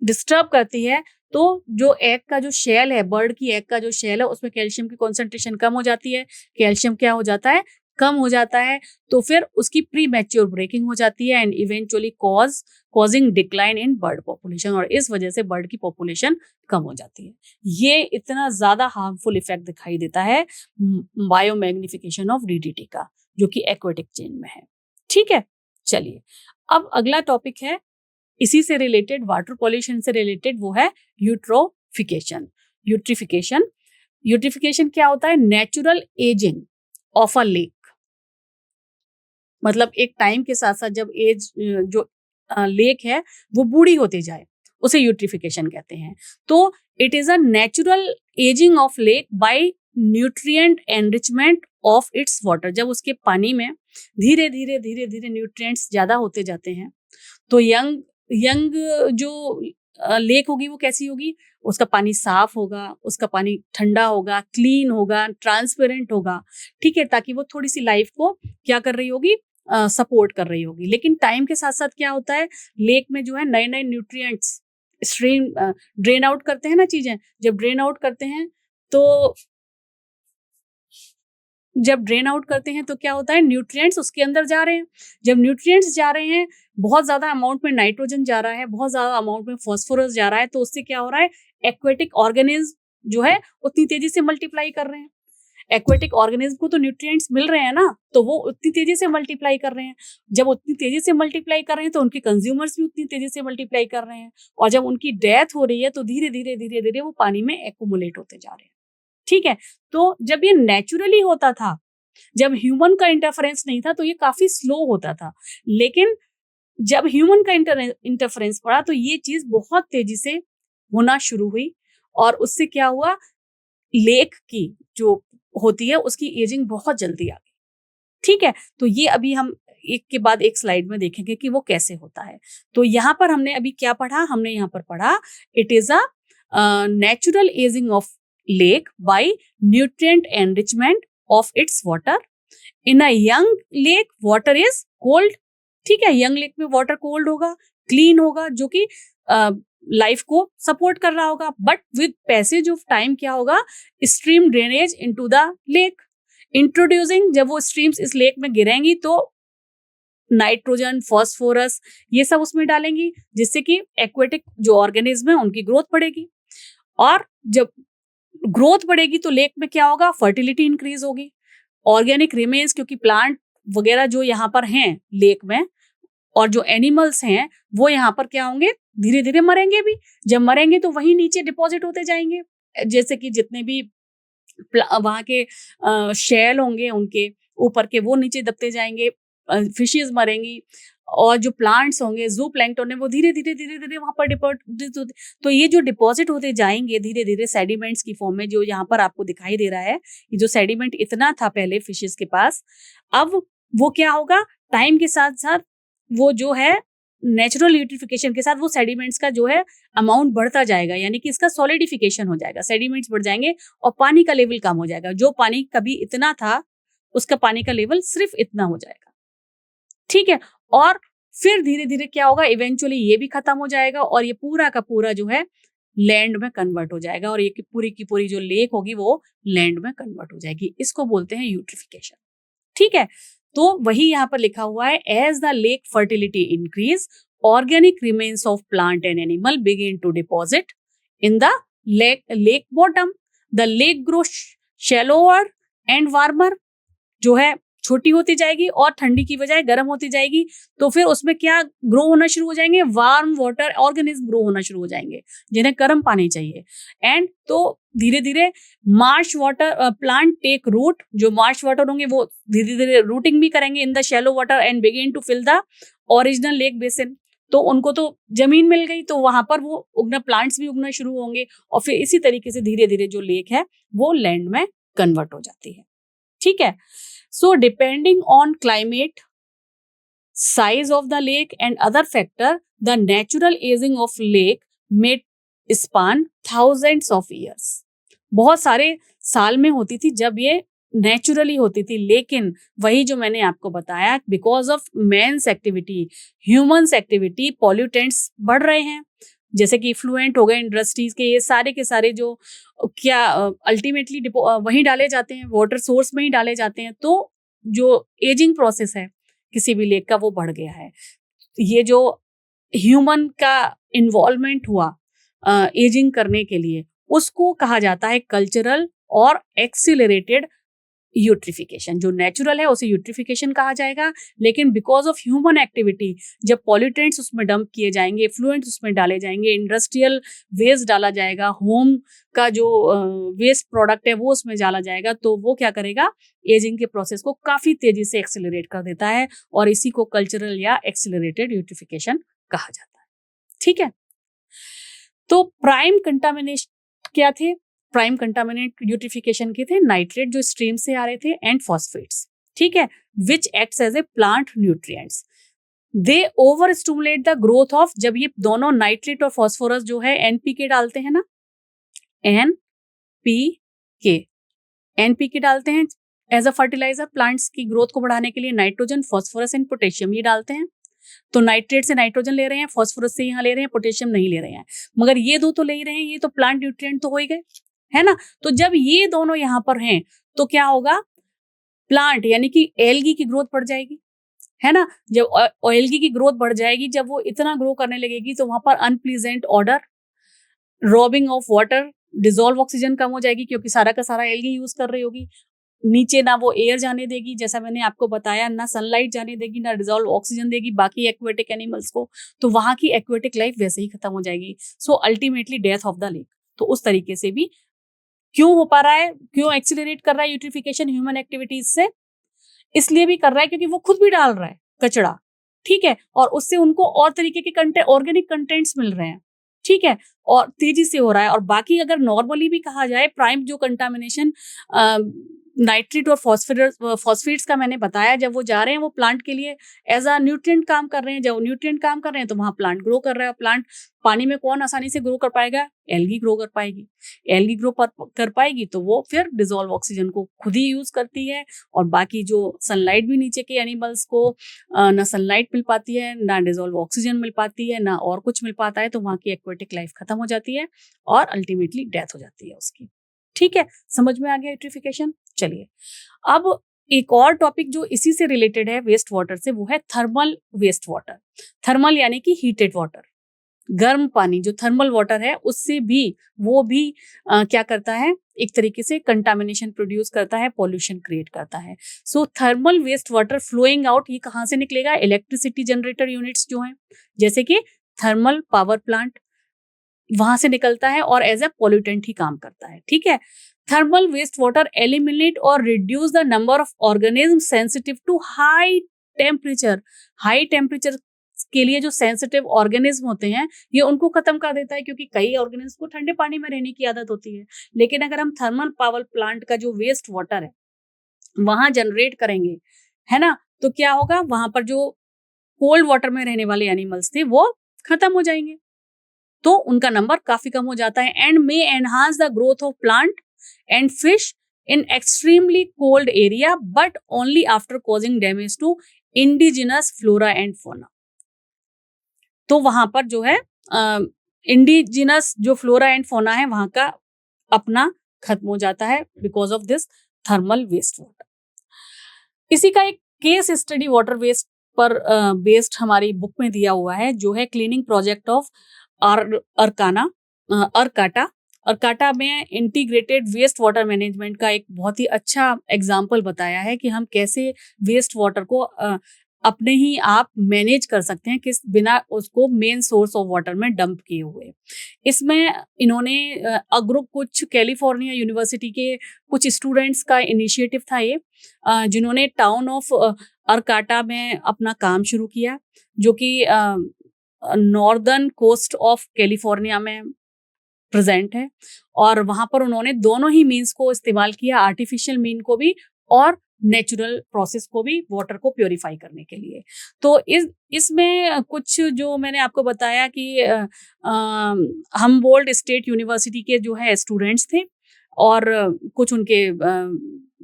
डिस्टर्ब करती है, तो जो एग का जो शेल है, बर्ड की एग का जो शेल है, उसमें कैल्शियम की कॉन्सेंट्रेशन कम हो जाती है। कैल्शियम क्या हो जाता है, कम हो जाता है, तो फिर उसकी प्री मैच्योर ब्रेकिंग हो जाती है, and eventually causing decline in bird population, और इस वजह से बर्ड की पॉपुलेशन कम हो जाती है। ये इतना ज्यादा हार्मफुल इफेक्ट दिखाई देता है बायोमैग्निफिकेशन ऑफ डीडीटी का, जो कि एक्वेटिक चेन में है। ठीक है, चलिए अब अगला टॉपिक है इसी से रिलेटेड, वाटर पॉल्यूशन से रिलेटेड, वो है यूट्रोफिकेशन। यूट्रिफिकेशन क्या होता है, natural ageing of a lake. मतलब एक टाइम के साथ साथ जब एज जो लेक है वो बूढ़ी होती जाए, उसे यूट्रिफिकेशन कहते हैं। तो it is a natural ageing of lake bye nutrient enrichment of its water. जब उसके पानी में धीरे धीरे न्यूट्रिएंट्स ज्यादा होते जाते हैं, तो यंग जो लेक होगी वो कैसी होगी, उसका पानी साफ होगा, उसका पानी ठंडा होगा, क्लीन होगा, ट्रांसपेरेंट होगा। ठीक है, ताकि वो थोड़ी सी लाइफ को क्या कर रही होगी, सपोर्ट कर रही होगी। लेकिन टाइम के साथ साथ क्या होता है, लेक में जो है नए नए न्यूट्रिएंट्स ड्रेन आउट करते हैं ना चीजें। जब ड्रेन आउट करते हैं तो जब ड्रेन आउट करते हैं तो क्या होता है, न्यूट्रिएंट्स उसके अंदर जा रहे हैं। जब न्यूट्रिएंट्स जा रहे हैं, बहुत ज्यादा अमाउंट में नाइट्रोजन जा रहा है, बहुत ज्यादा अमाउंट में फास्फोरस जा रहा है, तो उससे क्या हो रहा है, एक्वेटिक ऑर्गेनिज्म जो है उतनी तेजी से मल्टीप्लाई कर रहे हैं। एक्वेटिक ऑर्गेनिज्म को तो न्यूट्रिएंट्स मिल रहे हैं ना, तो वो उतनी तेजी से मल्टीप्लाई कर रहे हैं। जब उतनी तेजी से मल्टीप्लाई कर रहे हैं तो उनके कंज्यूमर्स भी उतनी तेजी से मल्टीप्लाई कर रहे हैं, और जब उनकी डेथ हो रही है तो धीरे धीरे धीरे धीरे वो पानी में एक्यूमुलेट होते जा रहे हैं। ठीक है, तो जब ये नेचुरली होता था, जब ह्यूमन का इंटरफेरेंस नहीं था, तो ये काफी स्लो होता था। लेकिन जब ह्यूमन का इंटरफेरेंस पड़ा तो ये चीज बहुत तेजी से होना शुरू हुई, और उससे क्या हुआ, लेक की जो होती है उसकी एजिंग बहुत जल्दी आ गई। ठीक है, तो ये अभी हम एक के बाद एक स्लाइड में देखेंगे कि वो कैसे होता है। तो यहाँ पर हमने अभी क्या पढ़ा, हमने यहाँ पर पढ़ा it is a natural ageing of lake bye nutrient enrichment of its water. In a young lake water is cold. ठीक है, यंग लेक में वाटर कोल्ड होगा, क्लीन होगा, जो कि लाइफ को सपोर्ट कर रहा होगा। But with passage of time क्या होगा, stream drainage into the lake introducing, जब वो स्ट्रीम्स इस लेक में गिरेंगी तो नाइट्रोजन, फास्फोरस ये सब उसमें डालेंगी, जिससे कि एक्वेटिक जो ऑर्गेनिज्म है उनकी ग्रोथ बढ़ेगी। और जब ग्रोथ बढ़ेगी तो लेक में क्या होगा, फर्टिलिटी इंक्रीज होगी, ऑर्गेनिक रिमेन्स, क्योंकि प्लांट वगैरह जो यहाँ पर हैं लेक में, और जो एनिमल्स हैं वो यहाँ पर क्या होंगे, धीरे धीरे मरेंगे भी। जब मरेंगे तो वही नीचे डिपॉजिट होते जाएंगे, जैसे कि जितने भी वहां के शेल होंगे उनके ऊपर के, वो नीचे दबते जाएंगे, फिशेस मरेंगी, और जो प्लांट्स होंगे, जू प्लैंक्टन है, वो धीरे धीरे धीरे धीरे वहां पर डिपॉजिट होते, तो ये जो डिपॉजिट होते जाएंगे धीरे धीरे सेडिमेंट्स की फॉर्म में, जो यहाँ पर आपको दिखाई दे रहा है, ये जो सेडिमेंट इतना था पहले फिशेस के पास, अब वो क्या होगा, टाइम के साथ साथ वो जो है नेचुरल यूट्रिफिकेशन के साथ वो सेडिमेंट्स का जो है अमाउंट बढ़ता जाएगा, यानी कि इसका सॉलिडिफिकेशन हो जाएगा, सेडिमेंट्स बढ़ जाएंगे और पानी का लेवल कम हो जाएगा। जो पानी कभी इतना था उसका पानी का लेवल सिर्फ इतना हो जाएगा। ठीक है, और फिर धीरे धीरे क्या होगा, इवेंचुअली ये भी खत्म हो जाएगा और ये पूरा का पूरा जो है लैंड में कन्वर्ट हो जाएगा, और ये पूरी की पूरी जो लेक होगी वो लैंड में कन्वर्ट हो जाएगी। इसको बोलते हैं यूट्रिफिकेशन। ठीक है, तो वही यहाँ पर लिखा हुआ है, as the lake fertility increase organic remains of plant and animal begin to deposit in the lake bottom. The lake grow shallower and warmer, जो है छोटी होती जाएगी और ठंडी की बजाय गर्म होती जाएगी, तो फिर उसमें क्या ग्रो होना शुरू हो जाएंगे, वार्म वाटर ऑर्गेनिज्म ग्रो होना शुरू हो जाएंगे, जिन्हें गर्म पानी चाहिए। एंड तो धीरे धीरे marsh water plant take root, जो मार्श वाटर होंगे वो धीरे धीरे रूटिंग भी करेंगे in the shallow water and begin to fill the original lake basin. तो उनको तो जमीन मिल गई, तो वहां पर वो उगना, प्लांट्स भी उगना शुरू होंगे, और फिर इसी तरीके से धीरे धीरे जो लेक है वो लैंड में कन्वर्ट हो जाती है। ठीक है, so depending on climate, size of the lake and other factor, the natural aging of lake may span thousands of years। बहुत सारे साल में होती थी जब ये नेचुरली होती थी, लेकिन वही जो मैंने आपको बताया, because of man's activity, humans activity, pollutants बढ़ रहे हैं, जैसे कि इफ्लुएंट हो गए इंडस्ट्रीज के, ये सारे के सारे जो क्या अल्टीमेटली वहीं डाले जाते हैं, वाटर सोर्स में ही डाले जाते हैं, तो जो एजिंग प्रोसेस है किसी भी लेक का वो बढ़ गया है। ये जो ह्यूमन का इन्वॉल्वमेंट हुआ एजिंग करने के लिए, उसको कहा जाता है कल्चरल और एक्सीलरेटेड यूट्रिफिकेशन। जो नेचुरल है उसे यूट्रिफिकेशन कहा जाएगा, लेकिन बिकॉज ऑफ ह्यूमन एक्टिविटी, जब पॉल्यूटेंट्स उसमें डंप किए जाएंगे, फ्लुएंट्स उसमें डाले जाएंगे, इंडस्ट्रियल वेस्ट डाला जाएगा, होम का जो वेस्ट प्रोडक्ट है वो उसमें डाला जाएगा, तो वो क्या करेगा, एजिंग के प्रोसेस को काफी तेजी से एक्सेलरेट कर देता है, और इसी को कल्चरल या एक्सेलरेटेड यूट्रिफिकेशन कहा जाता है। ठीक है, तो प्राइम कंटामिनेशन क्या थे, प्राइम कंटामिनेंट यूट्रिफिकेशन के थे नाइट्रेट जो स्ट्रीम से आ रहे थे, एंड फॉस्फेट्स। ठीक है, which acts as a plant nutrients. They over stimulate the growth of, जब ये दोनों नाइट्रेट और फॉस्फोरस जो है एनपीके डालते हैं ना, एनपीके डालते हैं एज अ फर्टिलाइजर, प्लांट्स की ग्रोथ को बढ़ाने के लिए नाइट्रोजन, फॉस्फोरस एंड पोटेशियम ये डालते हैं। तो नाइट्रेट से नाइट्रोजन ले रहे हैं, फॉस्फोरस से यहाँ ले रहे हैं, पोटेशियम नहीं ले रहे हैं, मगर ये दो तो ले ही रहे हैं, ये तो प्लांट न्यूट्रिएंट तो हो ही गए, है ना। तो जब ये दोनों यहाँ पर हैं तो क्या होगा, प्लांट यानी कि एल्गी की ग्रोथ बढ़ जाएगी, है ना। जब एल्गी की ग्रोथ बढ़ जाएगी, जब वो इतना ग्रो करने लगेगी तो वहां पर unpleasant odour, robbing of water, dissolve oxygen कम हो जाएगी क्योंकि सारा का सारा एल्गी यूज कर रही होगी। नीचे ना वो एयर जाने देगी, जैसा मैंने आपको बताया, ना सनलाइट जाने देगी, ना डिजोल्व ऑक्सीजन देगी बाकी एक्वेटिक एनिमल्स को, तो वहां की एक्वेटिक लाइफ वैसे ही खत्म हो जाएगी। So ultimately death of the lake. तो उस तरीके से भी क्यों हो पा रहा है, क्यों एक्सीलरेट कर रहा है यूट्रिफिकेशन ह्यूमन एक्टिविटीज से, इसलिए भी कर रहा है क्योंकि वो खुद भी डाल रहा है कचरा, ठीक है, और उससे उनको और तरीके के कंटेंट, ऑर्गेनिक कंटेंट्स मिल रहे हैं, ठीक है, और तेजी से हो रहा है। और बाकी अगर नॉर्मली भी कहा जाए, प्राइम जो कंटामिनेशन नाइट्रेट और फॉस्फेट्स का मैंने बताया, जब वो जा रहे हैं वो प्लांट के लिए एज अ न्यूट्रिएंट काम कर रहे हैं। जब न्यूट्रिएंट काम कर रहे हैं तो वहां प्लांट ग्रो कर रहा है। प्लांट पानी में कौन आसानी से ग्रो कर पाएगा, एल्गी ग्रो कर पाएगी। एल्गी ग्रो कर पाएगी तो वो फिर डिजोल्व ऑक्सीजन को खुद ही यूज करती है, और बाकी जो सनलाइट भी नीचे के एनिमल्स को ना सनलाइट मिल पाती है, ना डिजोल्व ऑक्सीजन मिल पाती है, ना और कुछ मिल पाता है, तो वहां की एक्वेटिक लाइफ खत्म हो जाती है और अल्टीमेटली डेथ हो जाती है उसकी। ठीक है, समझ में आ गया यूट्रिफिकेशन। चलिए, अब एक और टॉपिक जो इसी से रिलेटेड है वेस्ट वाटर से, वो है थर्मल वेस्ट वाटर। थर्मल यानी कि हीटेड वाटर, गर्म पानी जो थर्मल वाटर है, उससे भी वो भी क्या करता है, एक तरीके से कंटामिनेशन प्रोड्यूस करता है, पॉल्यूशन क्रिएट करता है। So thermal waste water flowing out, ये कहाँ से निकलेगा, इलेक्ट्रिसिटी जनरेटर यूनिट्स जो हैं, जैसे कि थर्मल पावर प्लांट, वहां से निकलता है और एज ए पॉल्यूटेंट ही काम करता है। ठीक है, थर्मल वेस्ट वाटर एलिमिनेट और reduce the number of organism sensitive to high temperature. High temperature के लिए जो सेंसिटिव ऑर्गेनिज्म होते हैं, ये उनको खत्म कर देता है, क्योंकि कई ऑर्गेनिज्म को ठंडे पानी में रहने की आदत होती है। लेकिन अगर हम थर्मल पावर प्लांट का जो वेस्ट वाटर है वहां जनरेट करेंगे, है ना, तो क्या होगा, वहां पर जो कोल्ड वाटर में रहने वाले एनिमल्स थे वो खत्म हो जाएंगे, तो उनका नंबर काफी कम हो जाता है। And may enhance the growth of plant and fish in extremely cold area, but only after causing damage to indigenous flora and fauna. तो वहां पर जो है इंडिजिनस जो फ्लोरा एंड फौना है वहां का अपना खत्म हो जाता है because of this thermal waste water. इसी का एक केस स्टडी वाटर वेस्ट पर बेस्ड हमारी बुक में दिया हुआ है, जो है क्लीनिंग प्रोजेक्ट ऑफ अरकाटा में इंटीग्रेटेड वेस्ट वाटर मैनेजमेंट का एक बहुत ही अच्छा एग्जाम्पल बताया है कि हम कैसे वेस्ट वाटर को अपने ही आप मैनेज कर सकते हैं, किस बिना उसको मेन सोर्स ऑफ वाटर में डंप किए हुए। इसमें इन्होंने ग्रुप कुछ कैलिफोर्निया यूनिवर्सिटी के कुछ स्टूडेंट्स का इनिशिएटिव था ये, जिन्होंने टाउन ऑफ अरकाटा में अपना काम शुरू किया, जो कि नॉर्दर्न कोस्ट ऑफ कैलिफोर्निया में प्रेजेंट है। और वहां पर उन्होंने दोनों ही मीन्स को इस्तेमाल किया, आर्टिफिशियल मीन को भी और नेचुरल प्रोसेस को भी, वाटर को प्योरीफाई करने के लिए। तो इसमें कुछ जो मैंने आपको बताया कि हम्बोल्ट स्टेट यूनिवर्सिटी के जो है स्टूडेंट्स थे, और कुछ उनके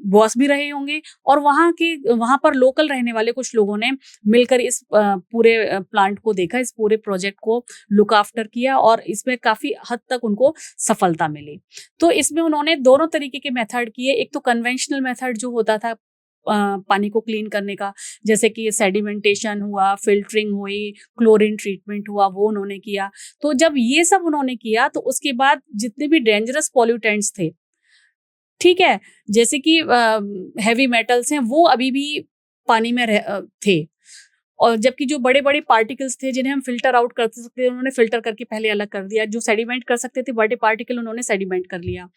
बॉस भी रहे होंगे, और वहां पर लोकल रहने वाले कुछ लोगों ने मिलकर इस पूरे प्लांट को देखा, इस पूरे प्रोजेक्ट को लुक आफ्टर किया, और इसमें काफी हद तक उनको सफलता मिली। तो इसमें उन्होंने दोनों तरीके के मेथड किए। एक तो कन्वेंशनल मेथड जो होता था पानी को क्लीन करने का, जैसे कि सेडिमेंटेशन हुआ, फिल्टरिंग हुई, क्लोरीन ट्रीटमेंट हुआ, वो उन्होंने किया। तो जब ये सब उन्होंने किया तो उसके बाद जितने भी डेंजरस पॉल्यूटेंट्स थे, ठीक है, जैसे कि हैवी मेटल्स हैं, वो अभी भी पानी में थे, और जबकि जो बड़े बड़े पार्टिकल्स थे जिन्हें हम फिल्टर आउट कर सकते थे, उन्होंने फिल्टर करके पहले अलग कर दिया। जो सेडिमेंट कर सकते थे बड़े पार्टिकल, उन्होंने सेडिमेंट कर लिया।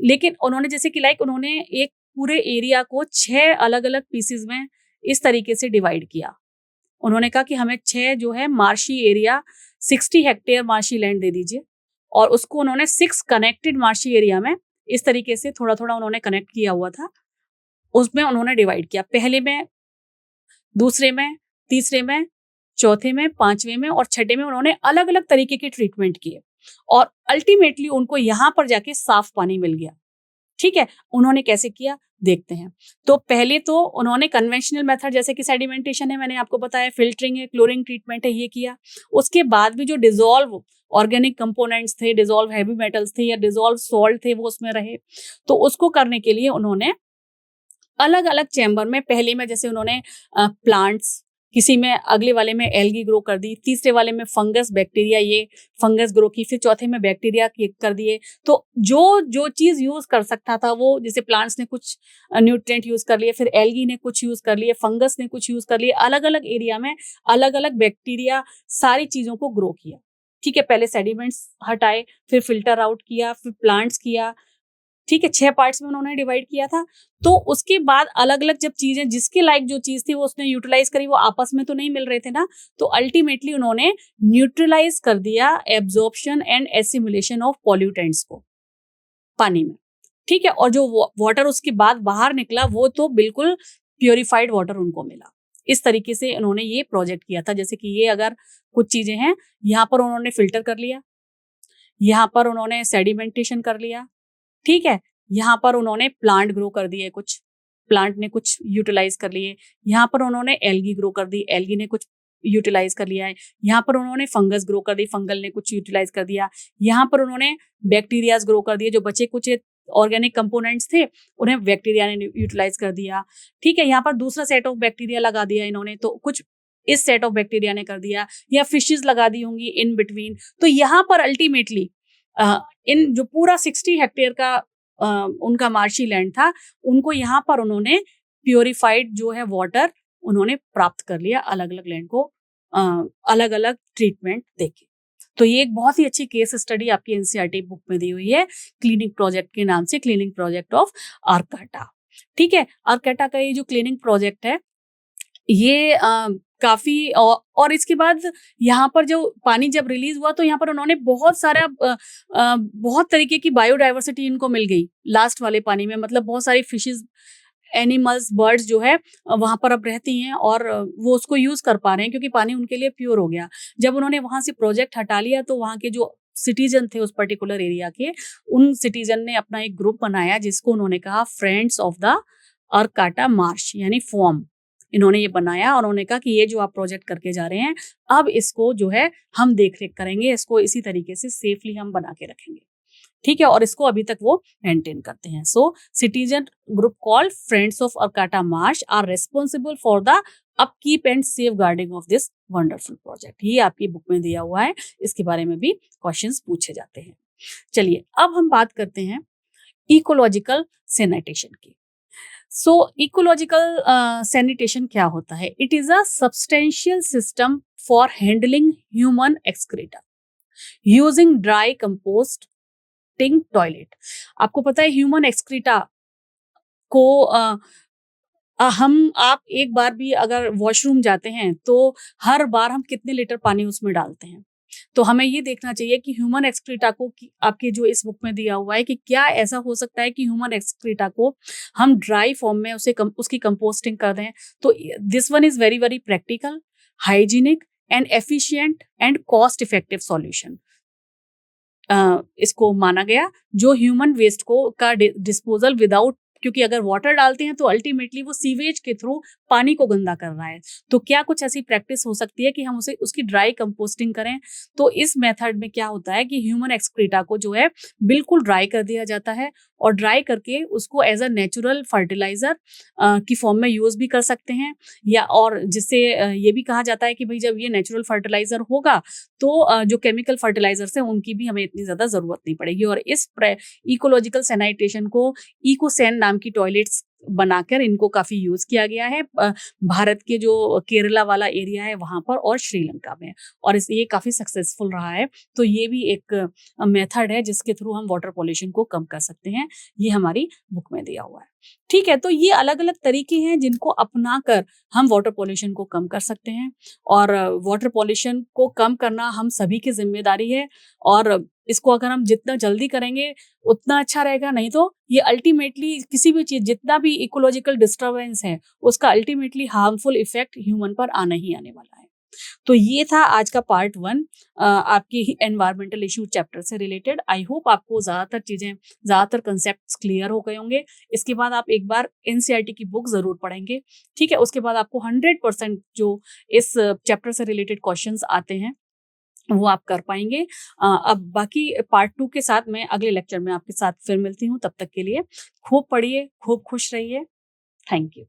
लेकिन उन्होंने जैसे कि उन्होंने एक पूरे एरिया को 6 अलग अलग पीसेज में इस तरीके से डिवाइड किया। उन्होंने कहा कि हमें 6 जो है marshy area, 60 hectare marshy land दे दीजिए, और उसको उन्होंने 6 कनेक्टेड मार्शी एरिया में इस तरीके से थोड़ा थोड़ा उन्होंने कनेक्ट किया हुआ था, उसमें उन्होंने डिवाइड किया। पहले में, दूसरे में, तीसरे में, चौथे में, पांचवें में और छठे में उन्होंने अलग अलग तरीके के ट्रीटमेंट किए, और अल्टीमेटली उनको यहां पर जाके साफ पानी मिल गया। ठीक है, उन्होंने कैसे किया देखते हैं। तो पहले तो उन्होंने कन्वेंशनल मेथड, जैसे कि सेडिमेंटेशन है, मैंने आपको बताया, फिल्टरिंग है, क्लोरीन ट्रीटमेंट है, ये किया। उसके बाद भी जो डिजोल्व ऑर्गेनिक कंपोनेंट्स थे, डिजोल्व हैवी मेटल्स थे या डिजोल्व सॉल्ट थे, वो उसमें रहे। तो उसको करने के लिए उन्होंने अलग अलग चैम्बर में, पहले में जैसे उन्होंने प्लांट्स, किसी में अगले वाले में एल्गी ग्रो कर दी, तीसरे वाले में फंगस बैक्टीरिया, ये फंगस ग्रो की, फिर चौथे में बैक्टीरिया कर दिए। तो जो जो चीज यूज कर सकता था वो, जैसे प्लांट्स ने कुछ न्यूट्रिएंट यूज कर लिए, फिर एल्गी ने कुछ यूज कर लिए, फंगस ने कुछ यूज कर लिए, अलग अलग एरिया में अलग अलग बैक्टीरिया सारी चीजों को ग्रो किया। ठीक है, पहले सेडिमेंट्स हटाए, फिर फिल्टर आउट किया, फिर प्लांट्स किया। ठीक है, 6 पार्ट्स में उन्होंने डिवाइड किया था। तो उसके बाद अलग-अलग जब चीजें जिसके लायक जो चीज थी वो उसने यूटिलाइज करी, वो आपस में तो नहीं मिल रहे थे ना, तो अल्टीमेटली उन्होंने न्यूट्रलाइज कर दिया absorption and assimilation of pollutants को पानी में। ठीक है, और जो वाटर उसके बाद बाहर निकला वो तो बिल्कुल प्योरीफाइड वाटर उनको मिला। इस तरीके से उन्होंने ये प्रोजेक्ट किया था। जैसे कि ये अगर कुछ चीजें हैं, यहाँ पर उन्होंने फिल्टर कर लिया, यहाँ पर उन्होंने सेडिमेंटेशन कर लिया, ठीक है, यहाँ पर उन्होंने प्लांट ग्रो कर दिए, कुछ प्लांट ने कुछ यूटिलाइज कर लिए, यहाँ पर उन्होंने एल्गी ग्रो कर दी, एल्गी ने कुछ यूटिलाइज कर लिया है, यहाँ पर उन्होंने फंगस ग्रो कर दी, फंगल ने कुछ यूटिलाइज कर दिया, यहाँ पर उन्होंने बैक्टीरियाज ग्रो कर दिए, जो बचे कुछ ऑर्गेनिक कंपोनेंट्स थे उन्हें बैक्टीरिया ने यूटिलाइज कर दिया। ठीक है, यहाँ पर दूसरा सेट ऑफ बैक्टीरिया लगा दिया इन्होंने, तो कुछ इस सेट ऑफ बैक्टीरिया ने कर दिया, या फिशेज लगा दी होंगी इन बिटवीन। तो यहाँ पर अल्टीमेटली इन जो पूरा 60 हेक्टेयर का उनका मार्शी लैंड था, उनको यहाँ पर उन्होंने प्योरीफाइड जो है वाटर उन्होंने प्राप्त कर लिया, अलग अलग लैंड को अलग अलग ट्रीटमेंट देके। तो ये एक बहुत ही अच्छी केस स्टडी आपकी एनसीईआरटी बुक में दी हुई है, क्लीनिंग प्रोजेक्ट के नाम से, क्लीनिंग प्रोजेक्ट ऑफ आर्काटा। ठीक है, आर्काटा का ये जो क्लीनिंग प्रोजेक्ट है ये काफी और इसके बाद यहाँ पर जो पानी जब रिलीज हुआ तो यहाँ पर उन्होंने बहुत सारा बहुत तरीके की बायोडाइवर्सिटी इनको मिल गई लास्ट वाले पानी में। मतलब बहुत सारी फिशेज, एनिमल्स, बर्ड्स जो है वहां पर अब रहती हैं और वो उसको यूज कर पा रहे हैं क्योंकि पानी उनके लिए प्योर हो गया। जब उन्होंने वहां से प्रोजेक्ट हटा लिया तो वहां के जो सिटीजन थे उस पर्टिकुलर एरिया के, उन सिटीजन ने अपना एक ग्रुप बनाया जिसको उन्होंने कहा फ्रेंड्स ऑफ द आर्काटा मार्श, यानी फॉर्म इन्होंने ये बनाया। और उन्होंने कहा कि ये जो आप प्रोजेक्ट करके जा रहे हैं, अब इसको जो है हम देख रेख करेंगे, इसको इसी तरीके से सेफली हम बना के रखेंगे। ठीक है, और इसको अभी तक वो मेंटेन करते हैं। So citizen group called friends of Arcata marsh are responsible for the upkeep and safeguarding of this wonderful project. ये आपकी बुक में दिया हुआ है, इसके बारे में भी क्वेश्चंस पूछे जाते हैं। चलिए अब हम बात करते हैं इकोलॉजिकल सैनिटेशन की। सो इकोलॉजिकल सैनिटेशन क्या होता है? It is a substantial system for handling human excreta using dry composting toilet. आपको पता है ह्यूमन एक्सक्रीटा को आप एक बार भी अगर वॉशरूम जाते हैं तो हर बार हम कितने लीटर पानी उसमें डालते हैं। तो हमें ये देखना चाहिए कि ह्यूमन एक्सक्रीटा को आपके जो इस बुक में दिया हुआ है कि क्या ऐसा हो सकता है कि ह्यूमन एक्सक्रीटा को हम ड्राई फॉर्म में उसकी कंपोस्टिंग कर दें। तो this one is very very practical, hygienic and efficient and cost effective solution इसको माना गया, जो ह्यूमन वेस्ट को का डिस्पोजल विदाउट, क्योंकि अगर वाटर डालते हैं तो अल्टीमेटली वो सीवेज के थ्रू पानी को गंदा कर रहा है। तो क्या कुछ ऐसी प्रैक्टिस हो सकती है कि हम उसकी ड्राई कंपोस्टिंग करें। तो इस मेथड में क्या होता है कि ह्यूमन एक्सक्रीटा को जो है बिल्कुल ड्राई कर दिया जाता है और ड्राई करके उसको एज अ नेचुरल फर्टिलाइजर की फॉर्म में यूज भी कर सकते हैं। या और जिससे ये भी कहा जाता है कि भाई जब ये नेचुरल फर्टिलाइजर होगा तो जो केमिकल फर्टिलाइजर्स हैं उनकी भी हमें इतनी ज्यादा जरूरत नहीं पड़ेगी। और इस इकोलॉजिकल सैनिटेशन को इकोसैन नाम की टॉयलेट्स बनाकर इनको काफी यूज किया गया है भारत के जो केरला वाला एरिया है वहां पर और श्रीलंका में, और ये काफी सक्सेसफुल रहा है। तो ये भी एक मेथड है जिसके थ्रू हम वाटर पॉल्यूशन को कम कर सकते हैं। ये हमारी बुक में दिया हुआ है। ठीक है, तो ये अलग अलग तरीके हैं जिनको अपनाकर हम वाटर पॉल्यूशन को कम कर सकते हैं। और वाटर पॉल्यूशन को कम करना हम सभी की जिम्मेदारी है, और इसको अगर हम जितना जल्दी करेंगे उतना अच्छा रहेगा। नहीं तो ये अल्टीमेटली किसी भी चीज, जितना भी इकोलॉजिकल डिस्टर्बेंस है, उसका अल्टीमेटली हार्मफुल इफेक्ट ह्यूमन पर आना ही आने वाला है। तो ये था आज का पार्ट 1 आपकी एनवायरमेंटल इशू चैप्टर से रिलेटेड। आई होप आपको ज्यादातर कंसेप्ट्स क्लियर हो गए होंगे। इसके बाद आप एक बार एनसीईआरटी की बुक जरूर पढ़ेंगे। ठीक है, उसके बाद आपको 100% जो इस चैप्टर से रिलेटेड क्वेश्चंस आते हैं वो आप कर पाएंगे। अब बाकी पार्ट 2 के साथ मैं अगले लेक्चर में आपके साथ फिर मिलती हूँ। तब तक के लिए खूब पढ़िए, खूब खुश रहिए। Thank you.